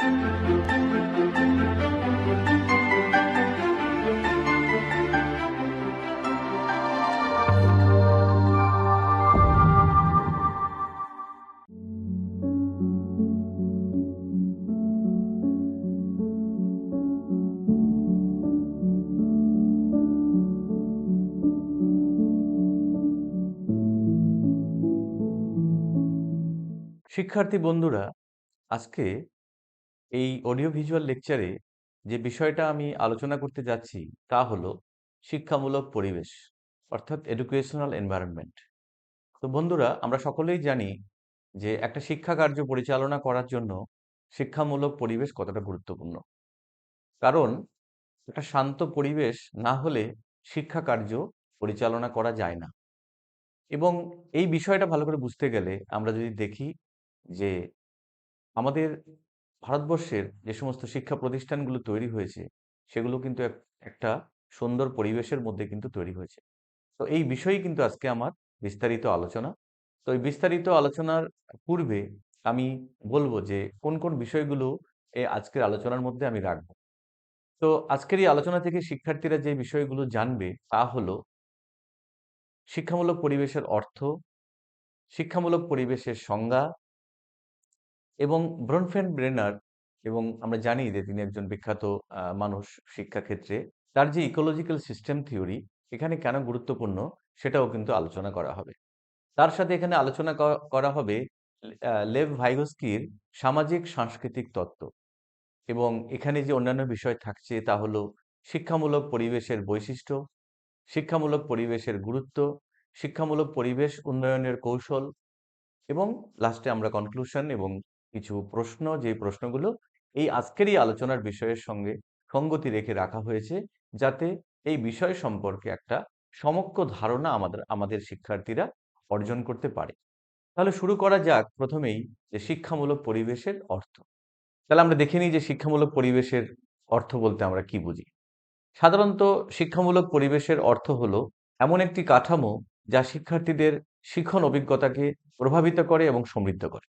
শিক্ষার্থী বন্ধুরা, আজকে এই অডিও ভিজুয়াল লেকচারে যে বিষয়টা আমি আলোচনা করতে যাচ্ছি তা হলো শিক্ষামূলক পরিবেশ, অর্থাৎ এডুকেশনাল এনভায়রনমেন্ট। তো বন্ধুরা, আমরা সকলেই জানি যে একটা শিক্ষা কার্য পরিচালনা করার জন্য শিক্ষামূলক পরিবেশ কতটা গুরুত্বপূর্ণ। কারণ একটা শান্ত পরিবেশ না হলে শিক্ষা কার্য পরিচালনা করা যায় না। এবং এই বিষয়টা ভালো করে বুঝতে গেলে আমরা যদি দেখি যে আমাদের ভারতবর্ষের যে সমস্ত শিক্ষা প্রতিষ্ঠানগুলো তৈরি হয়েছে সেগুলো কিন্তু একটা সুন্দর পরিবেশের মধ্যে কিন্তু তৈরি হয়েছে। তো এই বিষয়েই কিন্তু আজকে আমার বিস্তারিত আলোচনা। তো এই বিস্তারিত আলোচনার পূর্বে আমি বলবো যে কোন কোন বিষয়গুলো এই আজকের আলোচনার মধ্যে আমি রাখবো। তো আজকের এই আলোচনা থেকে শিক্ষার্থীরা যে বিষয়গুলো জানবে তা হলো শিক্ষামূলক পরিবেশের অর্থ, শিক্ষামূলক পরিবেশের সংজ্ঞা এবং ব্রনফেন-ব্রেনার, এবং আমরা জানি যে তিনি একজন বিখ্যাত মানুষ শিক্ষাক্ষেত্রে। তার যে ইকোলজিক্যাল সিস্টেম থিওরি এখানে কেন গুরুত্বপূর্ণ সেটাও কিন্তু আলোচনা করা হবে। তার সাথে এখানে আলোচনা করা হবে লেভ ভাইগোস্কির সামাজিক সাংস্কৃতিক তত্ত্ব, এবং এখানে যে অন্যান্য বিষয় থাকছে তা হলো শিক্ষামূলক পরিবেশের বৈশিষ্ট্য, শিক্ষামূলক পরিবেশের গুরুত্ব, শিক্ষামূলক পরিবেশ উন্নয়নের কৌশল, এবং লাস্টে আমরা কনক্লুশন এবং কিছু প্রশ্ন, যে প্রশ্নগুলো এই আজকের এই আলোচনার বিষয়ের সঙ্গে সঙ্গতি রেখে রাখা হয়েছে, যাতে এই বিষয় সম্পর্কে একটা সমগ্র ধারণা আমাদের শিক্ষার্থীরা অর্জন করতে পারে। তাহলে শুরু করা যাক প্রথমেই যে শিক্ষামূলক পরিবেশের অর্থ। তাহলে আমরা দেখে নিই যে শিক্ষামূলক পরিবেশের অর্থ বলতে আমরা কি বুঝি। সাধারণত শিক্ষামূলক পরিবেশের অর্থ হলো এমন একটি কাঠামো যা শিক্ষার্থীদের শিক্ষণ অভিজ্ঞতাকে প্রভাবিত করে এবং সমৃদ্ধ করে।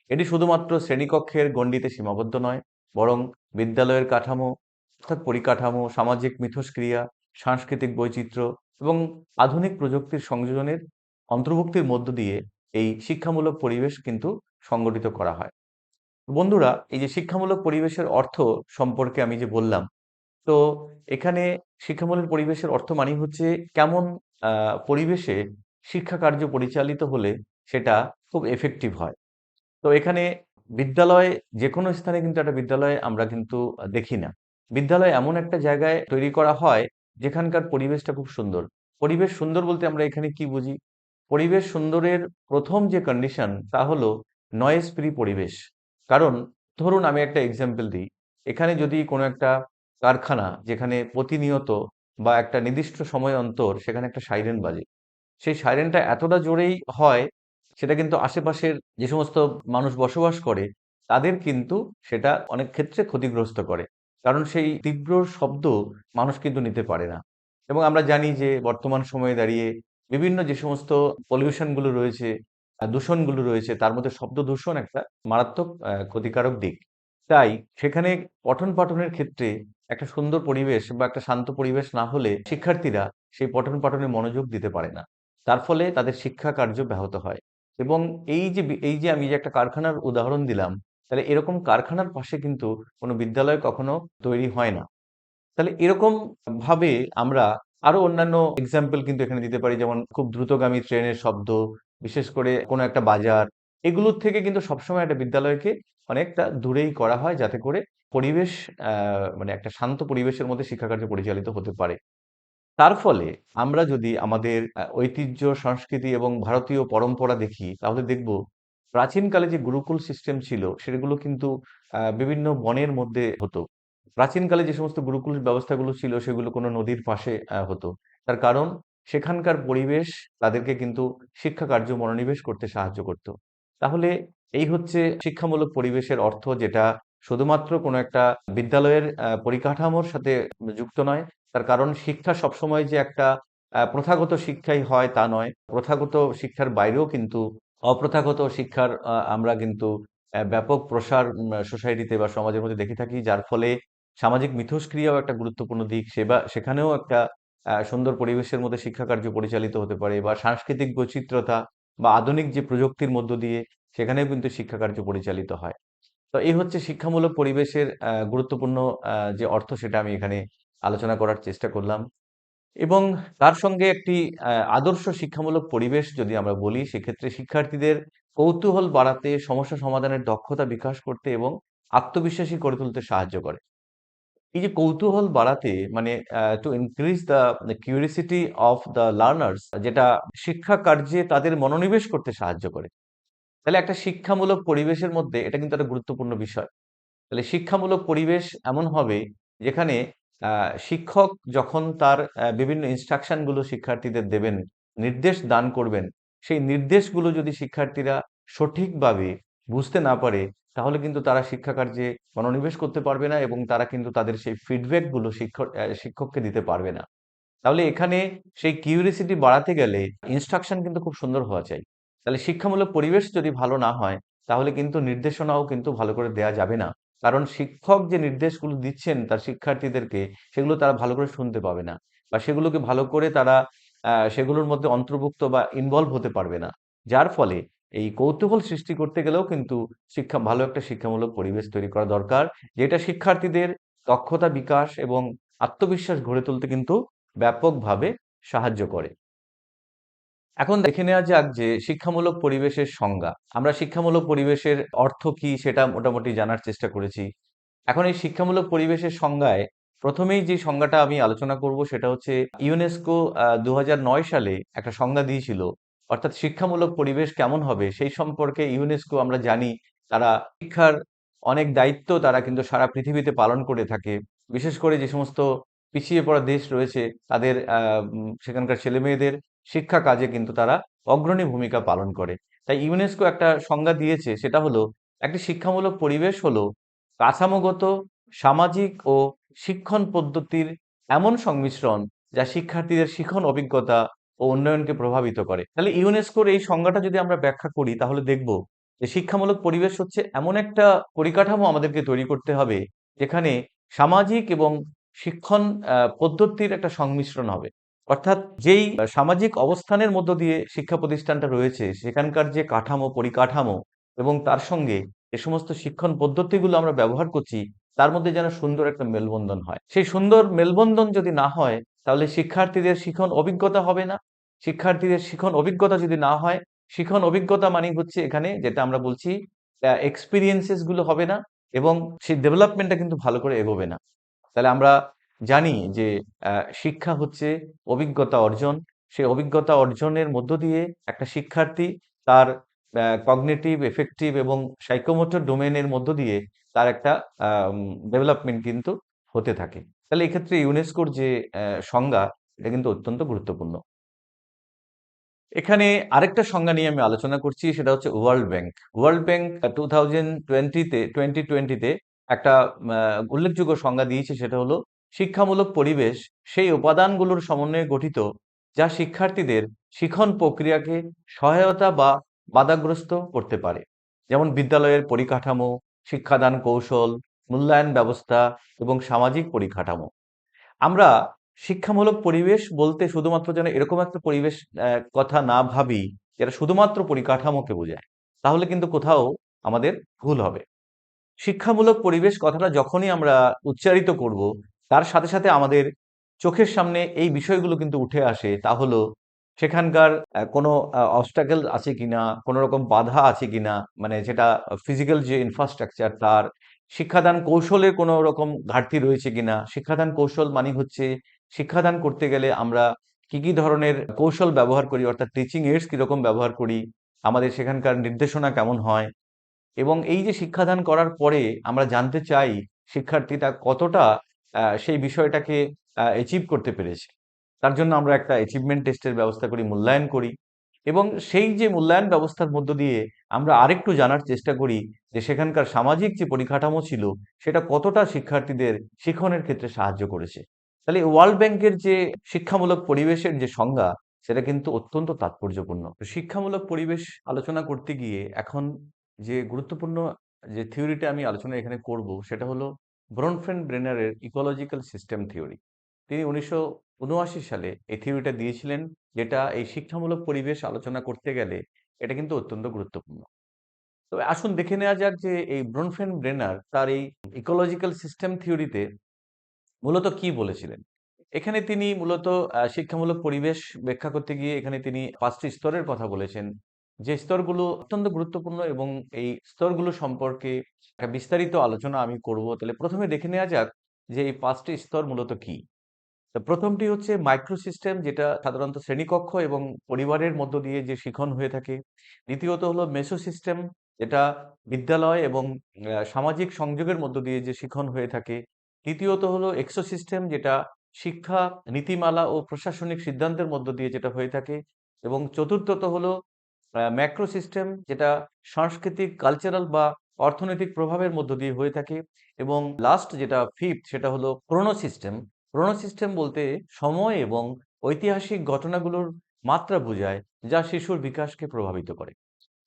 এটি শুধুমাত্র শ্রেণীকক্ষের গণ্ডিতে সীমাবদ্ধ নয়, বরং বিদ্যালয়ের কাঠামো, অর্থাৎ পরিকাঠামো, সামাজিক মিথস্ক্রিয়া, সাংস্কৃতিক বৈচিত্র্য এবং আধুনিক প্রযুক্তির সংযোজনের অন্তর্ভুক্তির মধ্য দিয়ে এই শিক্ষামূলক পরিবেশ কিন্তু সংগঠিত করা হয়। বন্ধুরা, এই যে শিক্ষামূলক পরিবেশের অর্থ সম্পর্কে আমি যে বললাম, তো এখানে শিক্ষামূলক পরিবেশের অর্থ মানেই হচ্ছে কেমন পরিবেশে শিক্ষা কার্য পরিচালিত হলে সেটা খুব এফেক্টিভ হয়। তো এখানে বিদ্যালয়, যেকোনো স্থানে কিন্তু একটা বিদ্যালয় আমরা কিন্তু দেখি না। বিদ্যালয় এমন একটা জায়গায় তৈরি করা হয় যেখানকার পরিবেশটা খুব সুন্দর। পরিবেশ সুন্দর বলতে আমরা এখানে কি বুঝি? পরিবেশ সুন্দরের প্রথম যে কন্ডিশন তা হলো নয়েজ ফ্রি পরিবেশ। কারণ ধরুন আমি একটা এক্সাম্পল দিই। এখানে যদি কোনো একটা কারখানা, যেখানে প্রতিনিয়ত বা একটা নির্দিষ্ট সময় অন্তর সেখানে একটা সাইরেন বাজে। সেই সাইরেনটা এতটা জোরেই হয়, সেটা কিন্তু আশেপাশের যে সমস্ত মানুষ বসবাস করে তাদের কিন্তু সেটা অনেক ক্ষেত্রে ক্ষতিগ্রস্ত করে। কারণ সেই তীব্র শব্দ মানুষ কিন্তু নিতে পারে না। এবং আমরা জানি যে বর্তমান সময়ে দাঁড়িয়ে বিভিন্ন যে সমস্ত পলিউশন গুলো রয়েছে, দূষণগুলো রয়েছে, তার মধ্যে শব্দ দূষণ একটা মারাত্মক ক্ষতিকারক দিক। তাই সেখানে পঠন-পাঠনের ক্ষেত্রে একটা সুন্দর পরিবেশ বা একটা শান্ত পরিবেশ না হলে শিক্ষার্থীরা সেই পঠন-পাঠনে মনোযোগ দিতে পারে না। তার ফলে তাদের শিক্ষা কার্য ব্যাহত হয়। এবং এই যে আমি যে একটা কারখানার উদাহরণ দিলাম, তাহলে এরকম কারখানার পাশে কিন্তু কোনো বিদ্যালয় কখনো তৈরি হয় না। তাহলে এরকম ভাবে আমরা আরো অন্যান্য এক্সাম্পল কিন্তু এখানে দিতে পারি, যেমন খুব দ্রুতগামী ট্রেনের শব্দ, বিশেষ করে কোনো একটা বাজার, এগুলোর থেকে কিন্তু সবসময় একটা বিদ্যালয়কে অনেকটা দূরেই করা হয়, যাতে করে পরিবেশ মানে একটা শান্ত পরিবেশের মধ্যে শিক্ষা কার্য পরিচালিত হতে পারে। তার ফলে আমরা যদি আমাদের ঐতিহ্য, সংস্কৃতি এবং ভারতীয় পরম্পরা দেখি, তাহলে দেখব প্রাচীনকালে যে গুরুকুল সিস্টেম ছিল সেগুলো কিন্তু বিভিন্ন বনের মধ্যে হতো। প্রাচীনকালে যে সমস্ত গুরুকুল ব্যবস্থাগুলো ছিল সেগুলো কোনো নদীর পাশে হতো। তার কারণ সেখানকার পরিবেশ তাদেরকে কিন্তু শিক্ষা কার্য মনোনিবেশ করতে সাহায্য করত। তাহলে এই হচ্ছে শিক্ষামূলক পরিবেশের অর্থ, যেটা শুধুমাত্র কোনো একটা বিদ্যালয়ের পরিকাঠামোর সাথে যুক্ত নয়। তার কারণ শিক্ষা সবসময় যে একটা প্রথাগত শিক্ষাই হয় তা নয়। প্রথাগত শিক্ষার বাইরেও কিন্তু অপ্রথাগত শিক্ষার আমরা কিন্তু ব্যাপক প্রসার সোসাইটিতে বা সমাজের মধ্যে দেখে থাকি, যার ফলে সামাজিক মিথস্ক্রিয়াও একটা গুরুত্বপূর্ণ দিক। সেখানেও একটা সুন্দর পরিবেশের মধ্যে শিক্ষা কার্য পরিচালিত হতে পারে, বা সাংস্কৃতিক বৈচিত্র্যতা বা আধুনিক যে প্রযুক্তির মধ্য দিয়ে সেখানেও কিন্তু শিক্ষা কার্য পরিচালিত হয়। তো এই হচ্ছে শিক্ষামূলক পরিবেশের গুরুত্বপূর্ণ যে অর্থ, সেটা আমি এখানে আলোচনা করার চেষ্টা করলাম। এবং তার সঙ্গে একটি আদর্শ শিক্ষামূলক পরিবেশ যদি আমরা বলি, সেক্ষেত্রে শিক্ষার্থীদের কৌতূহল বাড়াতে, সমস্যা সমাধানের দক্ষতা বিকাশ করতে এবং আত্মবিশ্বাসী করে তুলতে সাহায্য করে। এই যে কৌতূহল বাড়াতে, মানে to increase the curiosity of the learners, যেটা শিক্ষা কার্যে তাদের মনোনিবেশ করতে সাহায্য করে। তাহলে একটা শিক্ষামূলক পরিবেশের মধ্যে এটা কিন্তু একটা গুরুত্বপূর্ণ বিষয়। তাহলে শিক্ষামূলক পরিবেশ এমন হবে যেখানে শিক্ষক যখন তার বিভিন্ন ইনস্ট্রাকশন গুলো শিক্ষার্থীদের দেবেন, নির্দেশ দান করবেন, সেই নির্দেশগুলো যদি শিক্ষার্থীরা সঠিকভাবে বুঝতে না পারে, তাহলে কিন্তু তারা শিক্ষা কার্যে মনোনিবেশ করতে পারবে না, এবং তারা কিন্তু তাদের সেই ফিডব্যাক গুলো শিক্ষককে দিতে পারবে না। তাহলে এখানে সেই কিউরিসিটি বাড়াতে গেলে ইনস্ট্রাকশন কিন্তু খুব সুন্দর হওয়া চাই। তাহলে শিক্ষামূলক পরিবেশ যদি ভালো না হয়, তাহলে কিন্তু নির্দেশনাও কিন্তু ভালো করে দেয়া যাবে না। কারণ শিক্ষক যে নির্দেশগুলো দিচ্ছেন তার শিক্ষার্থীদেরকে, সেগুলো তারা ভালো করে শুনতে পাবে না, বা সেগুলোকে ভালো করে তারা সেগুলোর মধ্যে অন্তর্ভুক্ত বা ইনভলভ হতে পারবে না। যার ফলে এই কৌতূহল সৃষ্টি করতে গেলেও কিন্তু ভালো একটা শিক্ষামূলক পরিবেশ তৈরি করা দরকার, যেটা শিক্ষার্থীদের দক্ষতা বিকাশ এবং আত্মবিশ্বাস গড়ে তুলতে কিন্তু ব্যাপকভাবে সাহায্য করে। এখন দেখে নেওয়া যাক যে শিক্ষামূলক পরিবেশের সংজ্ঞা। আমরা শিক্ষামূলক পরিবেশের অর্থ কি সেটা মোটামুটি জানার চেষ্টা করেছি। এখন এই শিক্ষামূলক পরিবেশের সংজ্ঞায় প্রথমেই যে সংজ্ঞাটা আমি আলোচনা করব, সেটা হচ্ছে ইউনেস্কো ২০০৯ সালে একটা সংজ্ঞা দিয়েছিল। অর্থাৎ শিক্ষামূলক পরিবেশ কেমন হবে সেই সম্পর্কে ইউনেস্কো, আমরা জানি, তারা শিক্ষার অনেক দায়িত্ব তারা কিন্তু সারা পৃথিবীতে পালন করে থাকে। বিশেষ করে যে সমস্ত পিছিয়ে পড়া দেশ রয়েছে, তাদের সেখানকার ছেলেমেয়েদের শিক্ষা কাজে কিন্তু তারা অগ্রণী ভূমিকা পালন করে। তাই ইউনেস্কো একটা সংজ্ঞা দিয়েছে, সেটা হলো একটি শিক্ষামূলক পরিবেশ হলো কাঠামোগত, সামাজিক ও শিক্ষণ পদ্ধতির এমন সংমিশ্রণ যা শিক্ষার্থীদের শিখন অভিজ্ঞতা ও উন্নয়নকে প্রভাবিত করে। তাহলে ইউনেস্কোর এই সংজ্ঞাটা যদি আমরা ব্যাখ্যা করি, তাহলে দেখব যে শিক্ষামূলক পরিবেশ হচ্ছে এমন একটা পরিকাঠামো আমাদেরকে তৈরি করতে হবে, যেখানে সামাজিক এবং শিক্ষণ পদ্ধতির একটা সংমিশ্রণ হবে। অর্থাৎ যেই সামাজিক অবস্থানের মধ্য দিয়ে শিক্ষা প্রতিষ্ঠানটা রয়েছে, সেখানকার যে কাঠামো, পরিকাঠামো, এবং তার সঙ্গে যে সমস্ত শিক্ষণ পদ্ধতিগুলো আমরা ব্যবহার করছি, তার মধ্যে যেন সুন্দর একটা মেলবন্ধন হয়। সেই সুন্দর মেলবন্ধন যদি না হয়, তাহলে শিক্ষার্থীদের শিখন অভিজ্ঞতা হবে না। শিক্ষার্থীদের শিখন অভিজ্ঞতা যদি না হয়, শিখন অভিজ্ঞতা মানে হচ্ছে এখানে যেটা আমরা বলছি এক্সপেরিয়েন্সেস গুলো হবে না, এবং সেই ডেভেলপমেন্টটা কিন্তু ভালো করে এগোবে না। তাহলে আমরা জানি যে শিক্ষা হচ্ছে অভিজ্ঞতা অর্জন। সেই অভিজ্ঞতা অর্জনের মধ্য দিয়ে একটা শিক্ষার্থী তার কগনিটিভ, এফেক্টিভ এবং সাইকোমোটর ডোমেইনের মধ্য দিয়ে তার একটা ডেভেলপমেন্ট কিন্তু হতে থাকে। তাহলে এক্ষেত্রে ইউনেস্কোর যে সংজ্ঞা, এটা কিন্তু অত্যন্ত গুরুত্বপূর্ণ। এখানে আরেকটা সংজ্ঞা নিয়ে আমি আলোচনা করছি, সেটা হচ্ছে ওয়ার্ল্ড ব্যাংক। ওয়ার্ল্ড ব্যাংক 2020-তে একটা উল্লেখযোগ্য সংজ্ঞা দিয়েছে, সেটা হলো শিক্ষামূলক পরিবেশ সেই উপাদানগুলোর সমন্বয়ে গঠিত যা শিক্ষার্থীদের শিখন প্রক্রিয়াকে সহায়তা বা বাধাগ্রস্ত করতে পারে। যেমন বিদ্যালয়ের পরিকাঠামো, শিক্ষাদান কৌশল, মূল্যায়ন ব্যবস্থা এবং সামাজিক পরিকাঠামো। আমরা শিক্ষামূলক পরিবেশ বলতে শুধুমাত্র যেন এরকম একটা পরিবেশ কথা না ভাবি যেটা শুধুমাত্র পরিকাঠামোকে বোঝায়, তাহলে কিন্তু কোথাও আমাদের ভুল হবে। শিক্ষামূলক পরিবেশ কথাটা যখনই আমরা উচ্চারিত করব, তার সাথে সাথে আমাদের চোখের সামনে এই বিষয়গুলো কিন্তু উঠে আসে। তা হলো সেখানকার কোনো অবস্টাকেল আছে কিনা, কোনো রকম বাধা আছে কিনা, মানে যেটা ফিজিক্যাল যে ইনফ্রাস্ট্রাকচার, তার শিক্ষাদান কৌশলের কোনো রকম ঘাটতি রয়েছে কিনা। শিক্ষাদান কৌশল মানে হচ্ছে শিক্ষাদান করতে গেলে আমরা কি কি ধরনের কৌশল ব্যবহার করি, অর্থাৎ টিচিং এইডস কিরকম ব্যবহার করি, আমাদের সেখানকার নির্দেশনা কেমন হয়, এবং এই যে শিক্ষাদান করার পরে আমরা জানতে চাই শিক্ষার্থীটা কতটা সেই বিষয়টাকে অ্যাচিভ করতে পেরেছে। তার জন্য আমরা একটা অ্যাচিভমেন্ট টেস্টের ব্যবস্থা করি, মূল্যায়ন করি, এবং সেই যে মূল্যায়ন ব্যবস্থার মধ্য দিয়ে আমরা আরেকটু জানার চেষ্টা করি যে সেখানকার সামাজিক যে পরিকাঠামো ছিল, সেটা কতটা শিক্ষার্থীদের শিখনের ক্ষেত্রে সাহায্য করেছে। তাহলে ওয়ার্ল্ড ব্যাংকের যে শিক্ষামূলক পরিবেশের যে সংজ্ঞা, সেটা কিন্তু অত্যন্ত তাৎপর্যপূর্ণ। তো শিক্ষামূলক পরিবেশ আলোচনা করতে গিয়ে এখন যে গুরুত্বপূর্ণ যে থিওরিটা আমি আলোচনা এখানে করব সেটা হলো ব্রনফেন ব্রেনারের ইকোলজিক্যাল সিস্টেম থিওরি। তিনি 1979 সালে এই থিওরিটা দিয়েছিলেন, যেটা এই শিক্ষামূলক পরিবেশ আলোচনা করতে গেলে এটা কিন্তু অত্যন্ত গুরুত্বপূর্ণ। তবে আসুন দেখে নেওয়া যাক যে এই ব্রনফেন ব্রেনার তার এই ইকোলজিক্যাল সিস্টেম থিওরিতে মূলত কি বলেছিলেন। এখানে তিনি মূলত শিক্ষামূলক পরিবেশ ব্যাখ্যা করতে গিয়ে এখানে তিনি ৫টি স্তরের কথা বলেছেন। যে স্তরগুলো অত্যন্ত গুরুত্বপূর্ণ এবং এই স্তরগুলো সম্পর্কে একটা বিস্তারিত আলোচনা আমি করব। তাহলে ১ম এ দেখে নেওয়া যাক যে এই ৫টি স্তর মূলত কি? তো ১ম টি হচ্ছে মাইক্রো সিস্টেম, যেটা সাধারণত শ্রেণীকক্ষ এবং পরিবারের মধ্য দিয়ে যে শিখন হয়ে থাকে। দ্বিতীয়ত হলো মেসো সিস্টেম, যেটা বিদ্যালয় এবং সামাজিক সংযোগের মধ্য দিয়ে যে শিখন হয়ে থাকে। তৃতীয়ত হলো এক্সো সিস্টেম, যেটা শিক্ষা, নীতিমালা ও প্রশাসনিক সিদ্ধান্তের মধ্য দিয়ে যেটা হয়ে থাকে। এবং চতুর্থত হলো ম্যাক্রো সিস্টেম, যেটা সাংস্কৃতিক, কালচারাল বা অর্থনৈতিক প্রভাবের মধ্য দিয়ে হয়ে থাকে। এবং লাস্ট যেটা ফিফথ সেটা হলো ক্রোনো সিস্টেম। ক্রোনো সিস্টেম বলতে সময় এবং ঐতিহাসিক ঘটনাগুলোর মাত্রা বোঝায়, যা শিশুর বিকাশকে প্রভাবিত করে।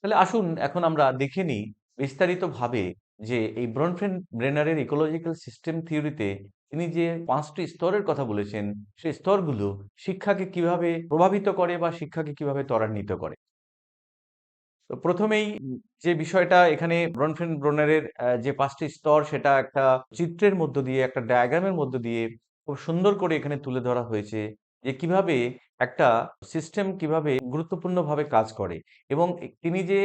তাহলে আসুন এখন আমরা দেখে নিই বিস্তারিতভাবে যে এই ব্রনফেন ব্রেনারের ইকোলজিক্যাল সিস্টেম থিওরিতে তিনি যে ৫টি স্তরের কথা বলেছেন, সেই স্তরগুলো শিক্ষাকে কিভাবে প্রভাবিত করে বা শিক্ষাকে কিভাবে ত্বরান্বিত করে। তো ১ম এই যে বিষয়টা এখানে ব্রনফেন ব্রোনারের যে ৫টি স্তর সেটা একটা চিত্রের মধ্য দিয়ে, একটা ডায়াগ্রামের মধ্য দিয়ে খুব সুন্দর করে এখানে তুলে ধরা হয়েছে যে কিভাবে একটা সিস্টেম কিভাবে গুরুত্বপূর্ণভাবে কাজ করে। এবং তিনি যে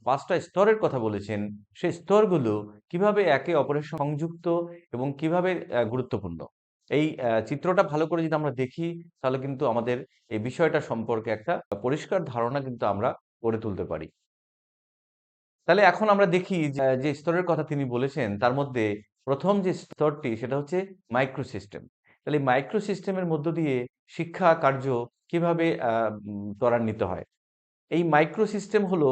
৫টা স্তরের কথা বলেছেন, সেই স্তরগুলো কিভাবে একে অপরের সংযুক্ত এবং কিভাবে গুরুত্বপূর্ণ। এই চিত্রটা ভালো করে যদি আমরা দেখি, তাহলে কিন্তু আমাদের এই বিষয়টা সম্পর্কে একটা পরিষ্কার ধারণা কিন্তু আমরা গড়ে তুলতে পারি। তাহলে এখন আমরা দেখি যে স্তরের কথা তিনি বলেছেন, তার মধ্যে ১ম যে স্তরটি সেটা হচ্ছে মাইক্রো সিস্টেম। তাহলে মাইক্রো সিস্টেমের মধ্য দিয়ে শিক্ষা কার্য কিভাবে ত্বরান্বিত হয়। এই মাইক্রো সিস্টেম হলো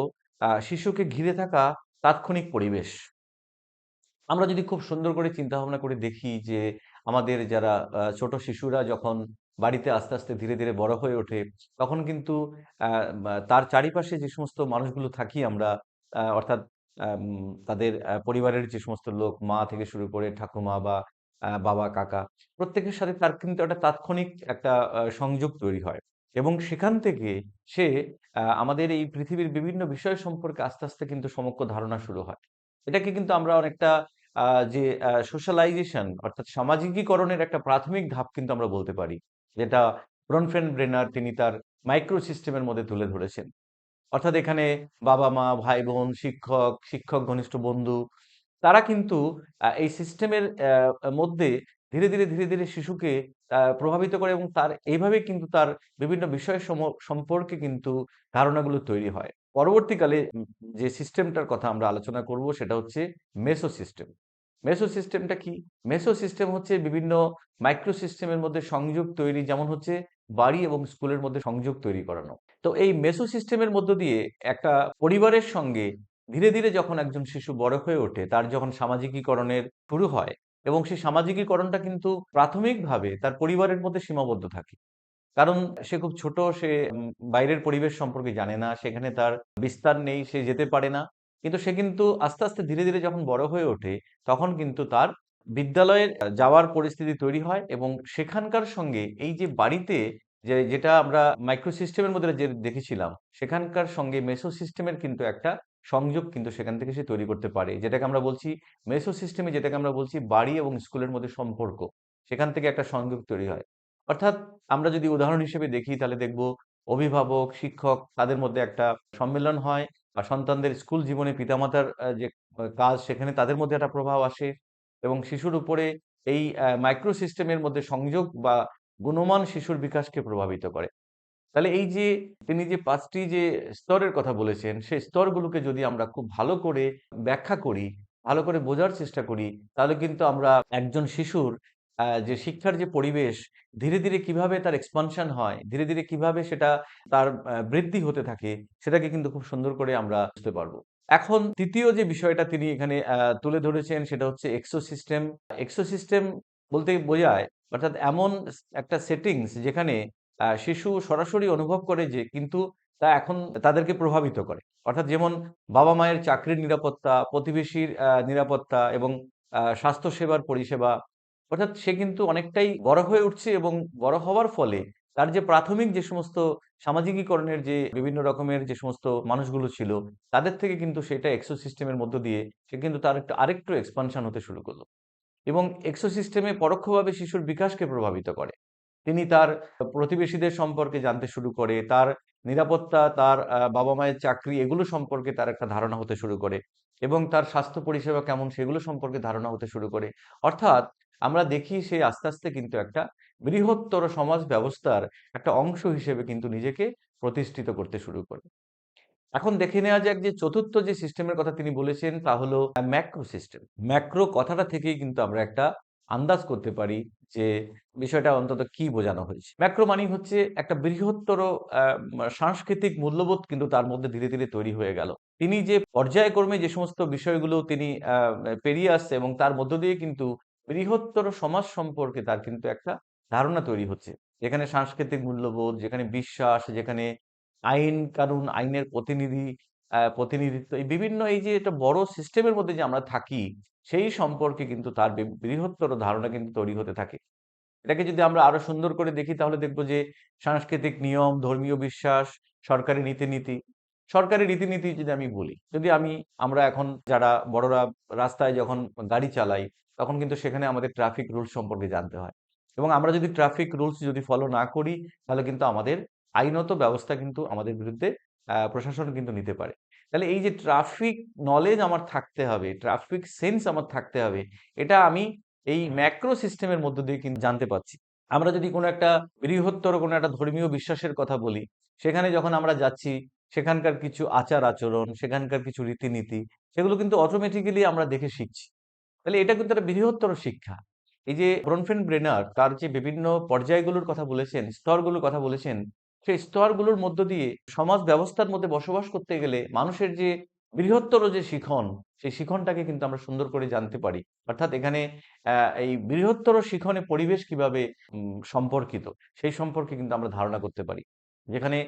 শিশুকে ঘিরে থাকা তাৎক্ষণিক পরিবেশ। আমরা যদি খুব সুন্দর করে চিন্তা ভাবনা করে দেখি যে আমাদের যারা ছোট শিশুরা যখন বাড়িতে আস্তে, আস্তে ধীরে, ধীরে বড় হয়ে ওঠে, তখন কিন্তু আ তার চারিপাশে যে সমস্ত মানুষগুলো থাকি আমরা, অর্থাৎ তাদের পরিবারের যে সমস্ত লোক, মা থেকে শুরু করে ঠাকুমা বা বাবা, কাকা, প্রত্যেকের সাথে তার কিন্তু একটা তাৎক্ষণিক একটা সংযোগ তৈরি হয়। এবং সেখান থেকে সে আমাদের এই পৃথিবীর বিভিন্ন বিষয় সম্পর্কে আস্তে, আস্তে কিন্তু সমক্ষ ধারণা শুরু হয়। এটাকে কিন্তু আমরা অনেকটা আ যে সোশ্যালাইজেশন, অর্থাৎ সামাজিকীকরণের একটা প্রাথমিক ধাপ কিন্তু আমরা বলতে পারি। যেটা ব্রনফেন ব্রেনার তিনি তার মাইক্রো সিস্টেমের মধ্যে তুলে ধরেছেন। অর্থাৎ এখানে বাবা-মা, ভাই-বোন, শিক্ষক, শিক্ষক ঘনিষ্ঠ বন্ধু, তারা কিন্তু এই সিস্টেমের মধ্যে ধীরে, ধীরে, ধীরে, ধীরে শিশুকে প্রভাবিত করে এবং তার এইভাবে কিন্তু তার বিভিন্ন বিষয় সম্পর্কে কিন্তু ধারণাগুলো তৈরি হয়। পরবর্তীকালে যে সিস্টেমটার কথা আমরা আলোচনা করব সেটা হচ্ছে মেসো সিস্টেম। মেসো সিস্টেমটা কি? মেসো সিস্টেম হচ্ছে বিভিন্ন মাইক্রো সিস্টেমের মধ্যে সংযোগ তৈরি, যেমন হচ্ছে বাড়ি এবং স্কুলের মধ্যে সংযোগ তৈরি করানো। তো এই মেসো সিস্টেমের মধ্য দিয়ে একটা পরিবারের সঙ্গে ধীরে, ধীরে যখন একজন শিশু বড় হয়ে ওঠে, তার যখন সামাজিকীকরণের শুরু হয় এবং সেই সামাজিকীকরণটা কিন্তু প্রাথমিকভাবে তার পরিবারের মধ্যে সীমাবদ্ধ থাকে। কারণ সে খুব ছোট, সে বাইরের পরিবেশ সম্পর্কে জানে না, সেখানে তার বিস্তার নেই, সে যেতে পারে না। কিন্তু সে কিন্তু আস্তে, আস্তে ধীরে, ধীরে যখন বড় হয়ে ওঠে, তখন কিন্তু তার বিদ্যালয়ে যাওয়ার পরিস্থিতি তৈরি হয় এবং সেখানকার সঙ্গে এই যে বাড়িতে যেটা আমরা মাইক্রো সিস্টেমের মধ্যে যে দেখেছিলাম, সেখানকার সঙ্গে মেসো সিস্টেমের কিন্তু একটা সংযোগ কিন্তু সেখান থেকে সে তৈরি করতে পারে। যেটাকে আমরা বলছি মেসো সিস্টেমে, যেটাকে আমরা বলছি বাড়ি এবং স্কুলের মধ্যে সম্পর্ক। সেখান থেকে একটা সংযোগ তৈরি হয়। অর্থাৎ আমরা যদি উদাহরণ হিসেবে দেখি তাহলে দেখব অভিভাবক, শিক্ষক তাদের মধ্যে একটা সম্মেলন হয় বা সন্তানদের স্কুল জীবনে পিতামাতার যে কাজ সেখানে তাদের মধ্যে একটা প্রভাব আসে এবং শিশুর উপরে এই মাইক্রো সিস্টেমের মধ্যে সংযোগ বা গুণমান শিশুর বিকাশকে প্রভাবিত করে। তাহলে এই যে তিনি যে ৫ টি যে স্তরের কথা বলেছেন, সেই স্তরগুলোকে যদি আমরা খুব ভালো করে ব্যাখ্যা করি, ভালো করে বোঝার চেষ্টা করি, তাহলে কিন্তু আমরা একজন শিশুর যে শিক্ষার যে পরিবেশ, ধীরে, ধীরে কিভাবে তার এক্সপানশন হয়, ধীরে, ধীরে কিভাবে সেটা তার বৃদ্ধি হতে থাকে, সেটাকে কিন্তু খুব সুন্দর করে আমরা বুঝতে পারব। এখন ৩য় যে বিষয়টা তিনি এখানে তুলে ধরেছেন সেটা হচ্ছে এক্সো সিস্টেম। এক্সো সিস্টেম বলতে বোঝায় অর্থাৎ এমন একটা সেটিংস যেখানে শিশু সরাসরি অনুভব করে যে কিন্তু তা এখন তাদেরকে প্রভাবিত করে। অর্থাৎ যেমন বাবা-মায়ের চাকরির নিরাপত্তা, প্রতিবেশীর নিরাপত্তা এবং স্বাস্থ্যসেবার পরিষেবা। অর্থাৎ সে কিন্তু অনেকটাই বড় হয়ে উঠছে এবং বড় হওয়ার ফলে তার যে প্রাথমিক যে সমস্ত সামাজিকীকরণের যে বিভিন্ন রকমের যে সমস্ত মানুষগুলো ছিল, তাদের থেকে কিন্তু সেটা এক্সো সিস্টেমের মধ্য দিয়ে সে কিন্তু তার আরেকটু এক্সপানশন হতে শুরু করল। এবং এক্সো সিস্টেমে পরোক্ষভাবে শিশুর বিকাশকে প্রভাবিত করে। তিনি তার প্রতিবেশীদের সম্পর্কে জানতে শুরু করে, তার নিরাপত্তা, তার বাবা-মায়ের চাকরি এগুলো সম্পর্কে তার একটা ধারণা হতে শুরু করে এবং তার স্বাস্থ্য পরিষেবা কেমন সেগুলো সম্পর্কে ধারণা হতে শুরু করে। অর্থাৎ আমরা দেখি সে আস্তে, আস্তে কিন্তু একটা বৃহত্তর সমাজ ব্যবস্থার একটা অংশ হিসেবে কিন্তু নিজেকে প্রতিষ্ঠিত করতে শুরু করে। এখন দেখে নেওয়া যাক যে চতুর্থ যে সিস্টেমের কথা তিনি বলেছেন তা হলো ম্যাক্রো সিস্টেম। ম্যাক্রো কথাটা থেকেই কিন্তু আমরা একটা আন্দাজ করতে পারি যে বিষয়টা অন্তত কি বোঝানো হয়েছে। ম্যাক্রো মানেই হচ্ছে একটা বৃহত্তর সাংস্কৃতিক মূল্যবোধ কিন্তু তার মধ্যে ধীরে, ধীরে তৈরি হয়ে গেল। তিনি যে পর্যায়ক্রমে যে সমস্ত বিষয়গুলো তিনি পেরিয়ে আসছে এবং তার মধ্য দিয়ে কিন্তু বৃহত্তর সমাজ সম্পর্কে তার কিন্তু একটা ধারণা তৈরি হচ্ছে। যেখানে সাংস্কৃতিক মূল্যবোধ, যেখানে বিশ্বাস, যেখানে আইন কানুন, আইনের প্রতিনিধিত্ব এই বিভিন্ন এই যে একটা বড় সিস্টেমের মধ্যে যে আমরা থাকি, সেই সম্পর্কে কিন্তু তার বৃহত্তর ধারণা কিন্তু তৈরি হতে থাকে। এটাকে যদি আমরা আরো সুন্দর করে দেখি তাহলে দেখব যে সাংস্কৃতিক নিয়ম, ধর্মীয় বিশ্বাস, সরকারি রীতিনীতি। সরকারি রীতিনীতি যদি আমি বলি, আমরা এখন যারা বড়রা রাস্তায় যখন গাড়ি চালাই, তখন কিন্তু সেখানে আমাদের ট্রাফিক রুলস সম্পর্কে জানতে হয়। এবং আমরা যদি ট্রাফিক রুলস যদি ফলো না করি, তাহলে কিন্তু আমাদের আইনত ব্যবস্থা কিন্তু আমাদের বিরুদ্ধে প্রশাসন কিন্তু নিতে পারে। তাহলে এই যে ট্রাফিক নলেজ আমার থাকতে হবে, ট্রাফিক সেন্স আমার থাকতে হবে, এটা আমি এই ম্যাক্রো সিস্টেমের মধ্য দিয়ে কিন্তু জানতে পারছি। আমরা যদি কোনো একটা বৃহত্তর কোনো একটা ধর্মীয় বিশ্বাসের কথা বলি, সেখানে যখন আমরা যাচ্ছি, সেখানকার কিছু আচার-আচরণ, সেখানকার কিছু রীতিনীতি, সেগুলো কিন্তু অটোমেটিক্যালি আমরা দেখে শিখছি। তাহলে এটা কিন্তু একটা বৃহত্তর শিক্ষা। এই যে ব্রনফেন-ব্রেনার তার যে বিভিন্ন পর্যায়গুলোর কথা বলেছেন, স্তরগুলোর কথা বলেছেন, সেই স্তরগুলোর মধ্য দিয়ে সমাজ ব্যবস্থার মধ্যে বসবাস করতে গেলে মানুষের যে বৃহত্তর যে শিখন, সেই শিখনটাকে কিন্তু আমরা সুন্দর করে জানতে পারি। অর্থাৎ এখানে এই বৃহত্তর শিখনে পরিবেশ কিভাবে সম্পর্কিত, সেই সম্পর্কে কিন্তু আমরা ধারণা করতে পারি। যেখানে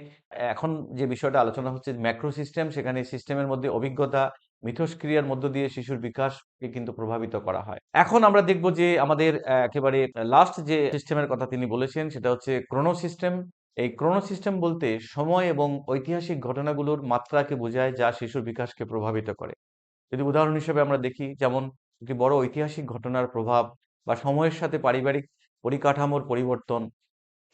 এখন যে বিষয়টা আলোচনা হচ্ছে ম্যাক্রো সিস্টেম, সেখানে সিস্টেমের মধ্যে অভিজ্ঞতা, মিথস্ক্রিয়ার মধ্য দিয়ে শিশুর বিকাশকে কিন্তু প্রভাবিত করা হয়। এখন আমরা দেখব যে আমাদের একেবারে লাস্ট যে সিস্টেমের কথা তিনি বলেছেন সেটা হচ্ছে ক্রোনো সিস্টেম। এই ক্রোনো সিস্টেম বলতে সময় এবং ঐতিহাসিক ঘটনাগুলোর মাত্রাকে বোঝায় যা শিশুর বিকাশকে প্রভাবিত করে। যদি উদাহরণ হিসেবে আমরা দেখি যেমন একটি বড় ঐতিহাসিক ঘটনার প্রভাব বা সময়ের সাথে পারিবারিক পরিকাঠামোর পরিবর্তন,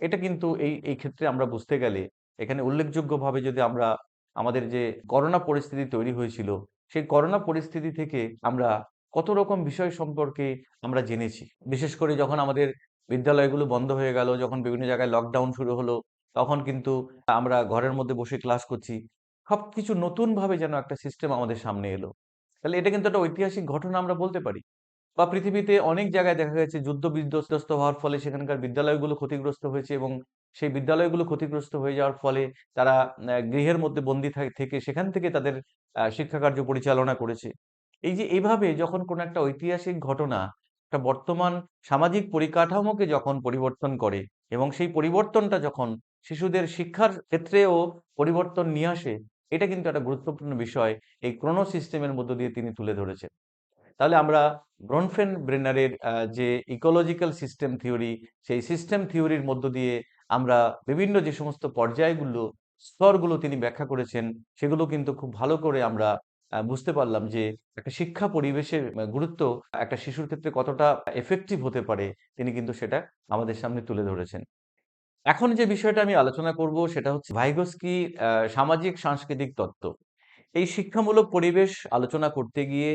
এটা কিন্তু এই ক্ষেত্রে আমরা বুঝতে গেলে এখানে উল্লেখযোগ্যভাবে যদি আমরা আমাদের যে করোনা পরিস্থিতি তৈরি হয়েছিল, সেই করোনা পরিস্থিতি থেকে আমরা কত রকম বিষয় সম্পর্কে আমরা জেনেছি। বিশেষ করে যখন আমাদের বিদ্যালয়গুলো বন্ধ হয়ে গেল, যখন বিভিন্ন জায়গায় লকডাউন শুরু হলো, তখন কিন্তু আমরা ঘরের মধ্যে বসে ক্লাস করছি। সবকিছু নতুনভাবে যেন একটা সিস্টেম আমাদের সামনে এলো। তাহলে এটা কিন্তু একটা ঐতিহাসিক ঘটনা আমরা বলতে পারি। বা পৃথিবীতে অনেক জায়গায় দেখা গেছে যুদ্ধ বিধ্বস্ত হওয়ার ফলে সেখানকার বিদ্যালয়গুলো ক্ষতিগ্রস্ত হয়েছে এবং সেই বিদ্যালয়গুলো ক্ষতিগ্রস্ত হয়ে যাওয়ার ফলে তারা গৃহের মধ্যে বন্দী থেকে সেখান থেকে তাদের শিক্ষা কার্য পরিচালনা করেছে। এই যে এইভাবে যখন কোনো একটা ঐতিহাসিক ঘটনা একটা বর্তমান সামাজিক পরিকাঠামোকে যখন পরিবর্তন করে এবং সেই পরিবর্তনটা যখন শিশুদের শিক্ষার ক্ষেত্রেও পরিবর্তন নিয়ে আসে, এটা কিন্তু একটা গুরুত্বপূর্ণ বিষয় এই ক্রোনো সিস্টেমের মধ্য দিয়ে তিনি তুলে ধরেছেন। তাহলে আমরা ব্রনফেন-ব্রেনারের যে ইকোলজিক্যাল সিস্টেম থিওরি, সেই সিস্টেম থিওরির মধ্য দিয়ে আমরা বিভিন্ন যে সমস্ত পর্যায়গুলো, স্তরগুলো তিনি ব্যাখ্যা করেছেন, সেগুলো কিন্তু খুব ভালো করে আমরা বুঝতে পারলাম যে একটা শিক্ষা পরিবেশের গুরুত্ব একটা শিশুর ক্ষেত্রে কতটা effective হতে পারে, তিনি কিন্তু সেটা আমাদের সামনে তুলে ধরেছেন। এখন যে বিষয়টা আমি আলোচনা করব সেটা হচ্ছে ভাইগোস্কির সামাজিক সাংস্কৃতিক তত্ত্ব। এই শিক্ষামূলক পরিবেশ আলোচনা করতে গিয়ে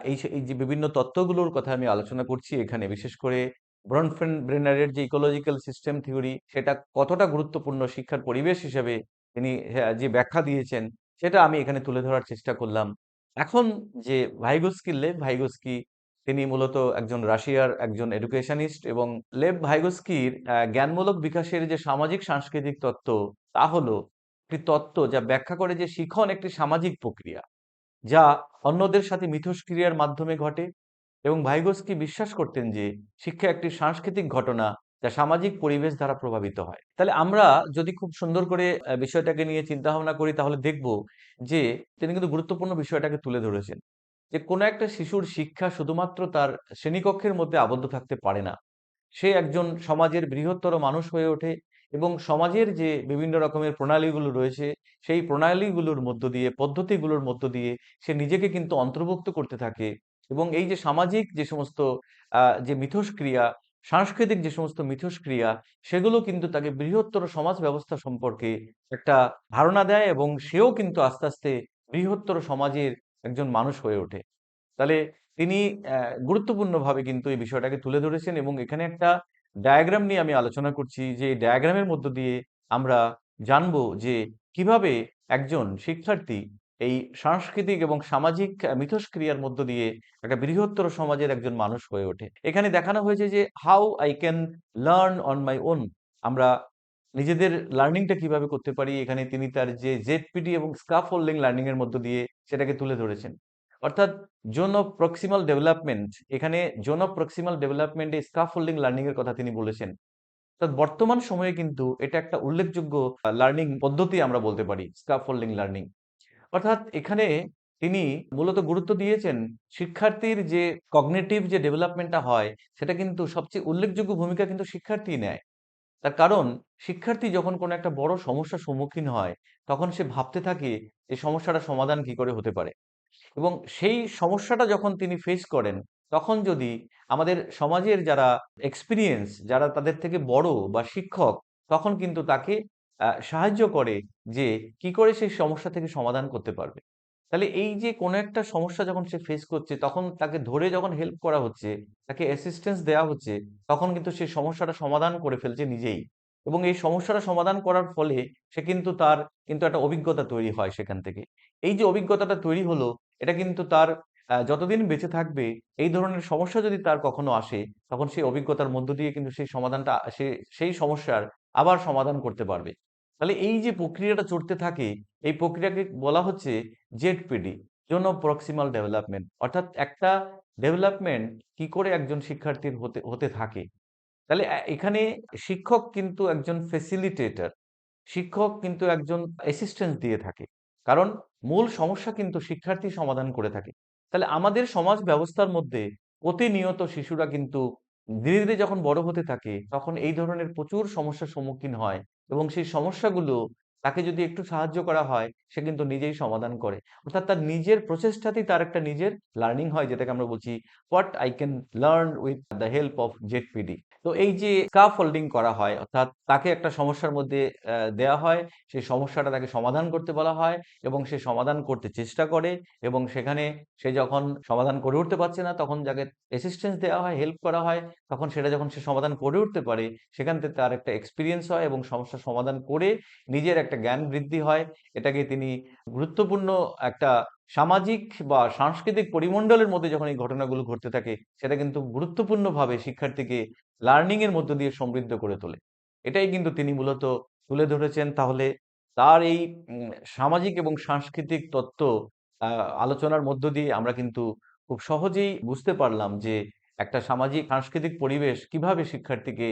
এই যে বিভিন্ন তত্ত্বগুলোর কথা আমি আলোচনা করছি এখানে, বিশেষ করে ব্রনফেন-ব্রেনারের যে ইকোলজিক্যাল সিস্টেম থিওরি সেটা কতটা গুরুত্বপূর্ণ শিক্ষার পরিবেশ হিসেবে তিনি যে ব্যাখ্যা দিয়েছেন সেটা আমি এখানে তুলে ধরার চেষ্টা করলাম। এখন যে লেভ ভাইগোস্কি তিনি মূলত একজন রাশিয়ার একজন এডুকেশনিস্ট এবং লেভ ভাইগোস্কির জ্ঞানমূলক বিকাশের যে সামাজিক সাংস্কৃতিক তত্ত্ব তা হলো একটি তত্ত্ব যা ব্যাখ্যা করে যে শিখন একটি সামাজিক প্রক্রিয়া, যা অন্যদের সাথে মিথস্ক্রিয়ার মাধ্যমে ঘটে এবং ভাইগোস্কি বিশ্বাস করতেন যে শিক্ষা একটি সাংস্কৃতিক ঘটনা যা সামাজিক পরিবেশ দ্বারা প্রভাবিত হয়। তাহলে আমরা যদি খুব সুন্দর করে বিষয়টাকে নিয়ে চিন্তা ভাবনা করি তাহলে দেখব যে তিনি কিন্তু গুরুত্বপূর্ণ বিষয়টাকে তুলে ধরেছেন। যে কোনো একটা শিশুর শিক্ষা শুধুমাত্র তার শ্রেণীকক্ষের মধ্যে আবদ্ধ থাকতে পারে না। সে একজন সমাজের বৃহত্তর মানুষ হয়ে ওঠে এবং সমাজের যে বিভিন্ন রকমের প্রণালীগুলো রয়েছে সেই প্রণালীগুলোর মধ্য দিয়ে, পদ্ধতিগুলোর মধ্য দিয়ে সে নিজেকে কিন্তু অন্তর্ভুক্ত করতে থাকে এবং এই যে সামাজিক যে সমস্ত যে মিথস্ক্রিয়া, সাংস্কৃতিক যে সমস্ত মিথস্ক্রিয়া, সেগুলো কিন্তু তাকে বৃহত্তর সমাজ ব্যবস্থা সম্পর্কে একটা ধারণা দেয় এবং সেও কিন্তু আস্তে আস্তে বৃহত্তর সমাজের একজন মানুষ হয়ে ওঠে। তাহলে তিনি গুরুত্বপূর্ণভাবে কিন্তু এই বিষয়টাকে তুলে ধরেছেন এবং এখানে একটা ডায়াগ্রাম নিয়ে আমি আলোচনা করছি যে এই ডায়াগ্রামের মধ্য দিয়ে আমরা জানবো যে কিভাবে একজন শিক্ষার্থী এই সাংস্কৃতিক এবং সামাজিক মিথস্ক্রিয়ার মধ্য দিয়ে একটা বৃহত্তর সমাজের একজন মানুষ হয়ে ওঠে। এখানে দেখানো হয়েছে যে how I can learn on my own. আমরা নিজেদের লার্নিংটা কিভাবে করতে পারি, এখানে তিনি তার যে জেডপিডি এবং স্কাফোল্ডিং লার্নিং এর মধ্য দিয়ে সেটাকে তুলে ধরেছেন। অর্থাৎ জোন অফ প্রক্সিমাল ডেভেলপমেন্ট, এখানে জোন অফ প্রক্সিমাল ডেভেলপমেন্টে স্কাফোল্ডিং লার্নিং এর কথা তিনি বলেছেন। অর্থাৎ বর্তমান সময়ে কিন্তু এটা একটা উল্লেখযোগ্য লার্নিং পদ্ধতি আমরা বলতে পারি, স্কাফোল্ডিং লার্নিং। অর্থাৎ এখানে তিনি মূলত গুরুত্ব দিয়েছেন শিক্ষার্থীর যে কগনিটিভ যে ডেভেলপমেন্টটা হয় সেটা কিন্তু সবচেয়ে উল্লেখযোগ্য ভূমিকা কিন্তু শিক্ষার্থী নেয়। তার কারণ শিক্ষার্থী যখন কোনো একটা বড় সমস্যার সম্মুখীন হয় তখন সে ভাবতে থাকে এই সমস্যাটার সমাধান কি করে হতে পারে এবং সেই সমস্যাটা যখন তিনি ফেস করেন তখন যদি আমাদের সমাজের যারা এক্সপিরিয়েন্স, যারা তাদের থেকে বড় বা শিক্ষক, তখন কিন্তু তাকে সাহায্য করে যে কি করে সেই সমস্যা থেকে সমাধান করতে পারবে। তাহলে এই যে কোনো একটা সমস্যা যখন সে ফেস করছে তখন তাকে ধরে যখন হেল্প করা হচ্ছে, তাকে অ্যাসিস্ট্যান্স দেওয়া হচ্ছে, তখন কিন্তু সেই সমস্যাটা সমাধান করে ফেলছে নিজেই এবং এই সমস্যাটা সমাধান করার ফলে সে কিন্তু তার কিন্তু একটা অভিজ্ঞতা তৈরি হয় সেখান থেকে। এই যে অভিজ্ঞতাটা তৈরি হলো এটা কিন্তু তার যতদিন বেঁচে থাকবে এই ধরনের সমস্যা যদি তার কখনো আসে তখন সেই অভিজ্ঞতার মধ্য দিয়ে কিন্তু সেই সমাধানটা সে সেই সমস্যার আবার সমাধান করতে পারবে। তাহলে এই যে প্রক্রিয়াটা চলতে থাকে এই প্রক্রিয়াকে বলা হচ্ছে ZPD, zone of proximal development. অর্থাৎ একটা ডেভেলপমেন্ট কি করে একজন শিক্ষার্থীর হতে হতে থাকে। তাহলে এখানে শিক্ষক কিন্তু একজন ফেসিলিটেটর, শিক্ষক কিন্তু একজন অ্যাসিস্ট্যান্স দিয়ে থাকে। কারণ মূল সমস্যা কিন্তু শিক্ষার্থী সমাধান করে থাকে। তাহলে আমাদের সমাজ ব্যবস্থার মধ্যে প্রতিনিয়ত শিশুরা কিন্তু ধীরে, ধীরে যখন বড় হতে থাকে তখন এই ধরনের প্রচুর সমস্যার সম্মুখীন হয় এবং সেই সমস্যাগুলো তাকে যদি একটু সাহায্য করা হয় সে কিন্তু নিজেই সমাধান করে। অর্থাৎ তার নিজের প্রচেষ্টাতেই তার একটা নিজের লার্নিং হয় যেটাকে আমরা বলছি what I can learn with the help of ZPD. তো এই যে স্কাফোল্ডিং করা হয় অর্থাৎ তাকে একটা সমস্যার মধ্যে দেয়া হয়, সেই সমস্যাটা তাকে সমাধান করতে বলা হয় এবং সে সমাধান করতে চেষ্টা করে এবং সেখানে সে যখন সমাধান করে উঠতে পারছে না তখন যাকে অ্যাসিস্ট্যান্স দেওয়া হয়, হেল্প করা হয়, তখন সেটা যখন সে সমাধান করে উঠতে পারে সেখান থেকে তার একটা এক্সপেরিয়েন্স হয় এবং সমস্যার সমাধান করে নিজের একটা জ্ঞান বৃদ্ধি হয়। এটাকে তিনি গুরুত্বপূর্ণ একটা সামাজিক বা সাংস্কৃতিক পরিমণ্ডলের মধ্যে যখন এই ঘটনাগুলো ঘটতে থাকে সেটা কিন্তু গুরুত্বপূর্ণভাবে শিক্ষার্থীকে লার্নিং এর মধ্য দিয়ে সমৃদ্ধ করে তোলে। এটাই কিন্তু তিনি মূলত তুলে ধরেছেন। তাহলে তার এই সামাজিক এবং সাংস্কৃতিক তত্ত্ব আ আলোচনার মধ্য দিয়ে আমরা কিন্তু খুব সহজেই বুঝতে পারলাম যে একটা সামাজিক সাংস্কৃতিক পরিবেশ কিভাবে শিক্ষার্থীকে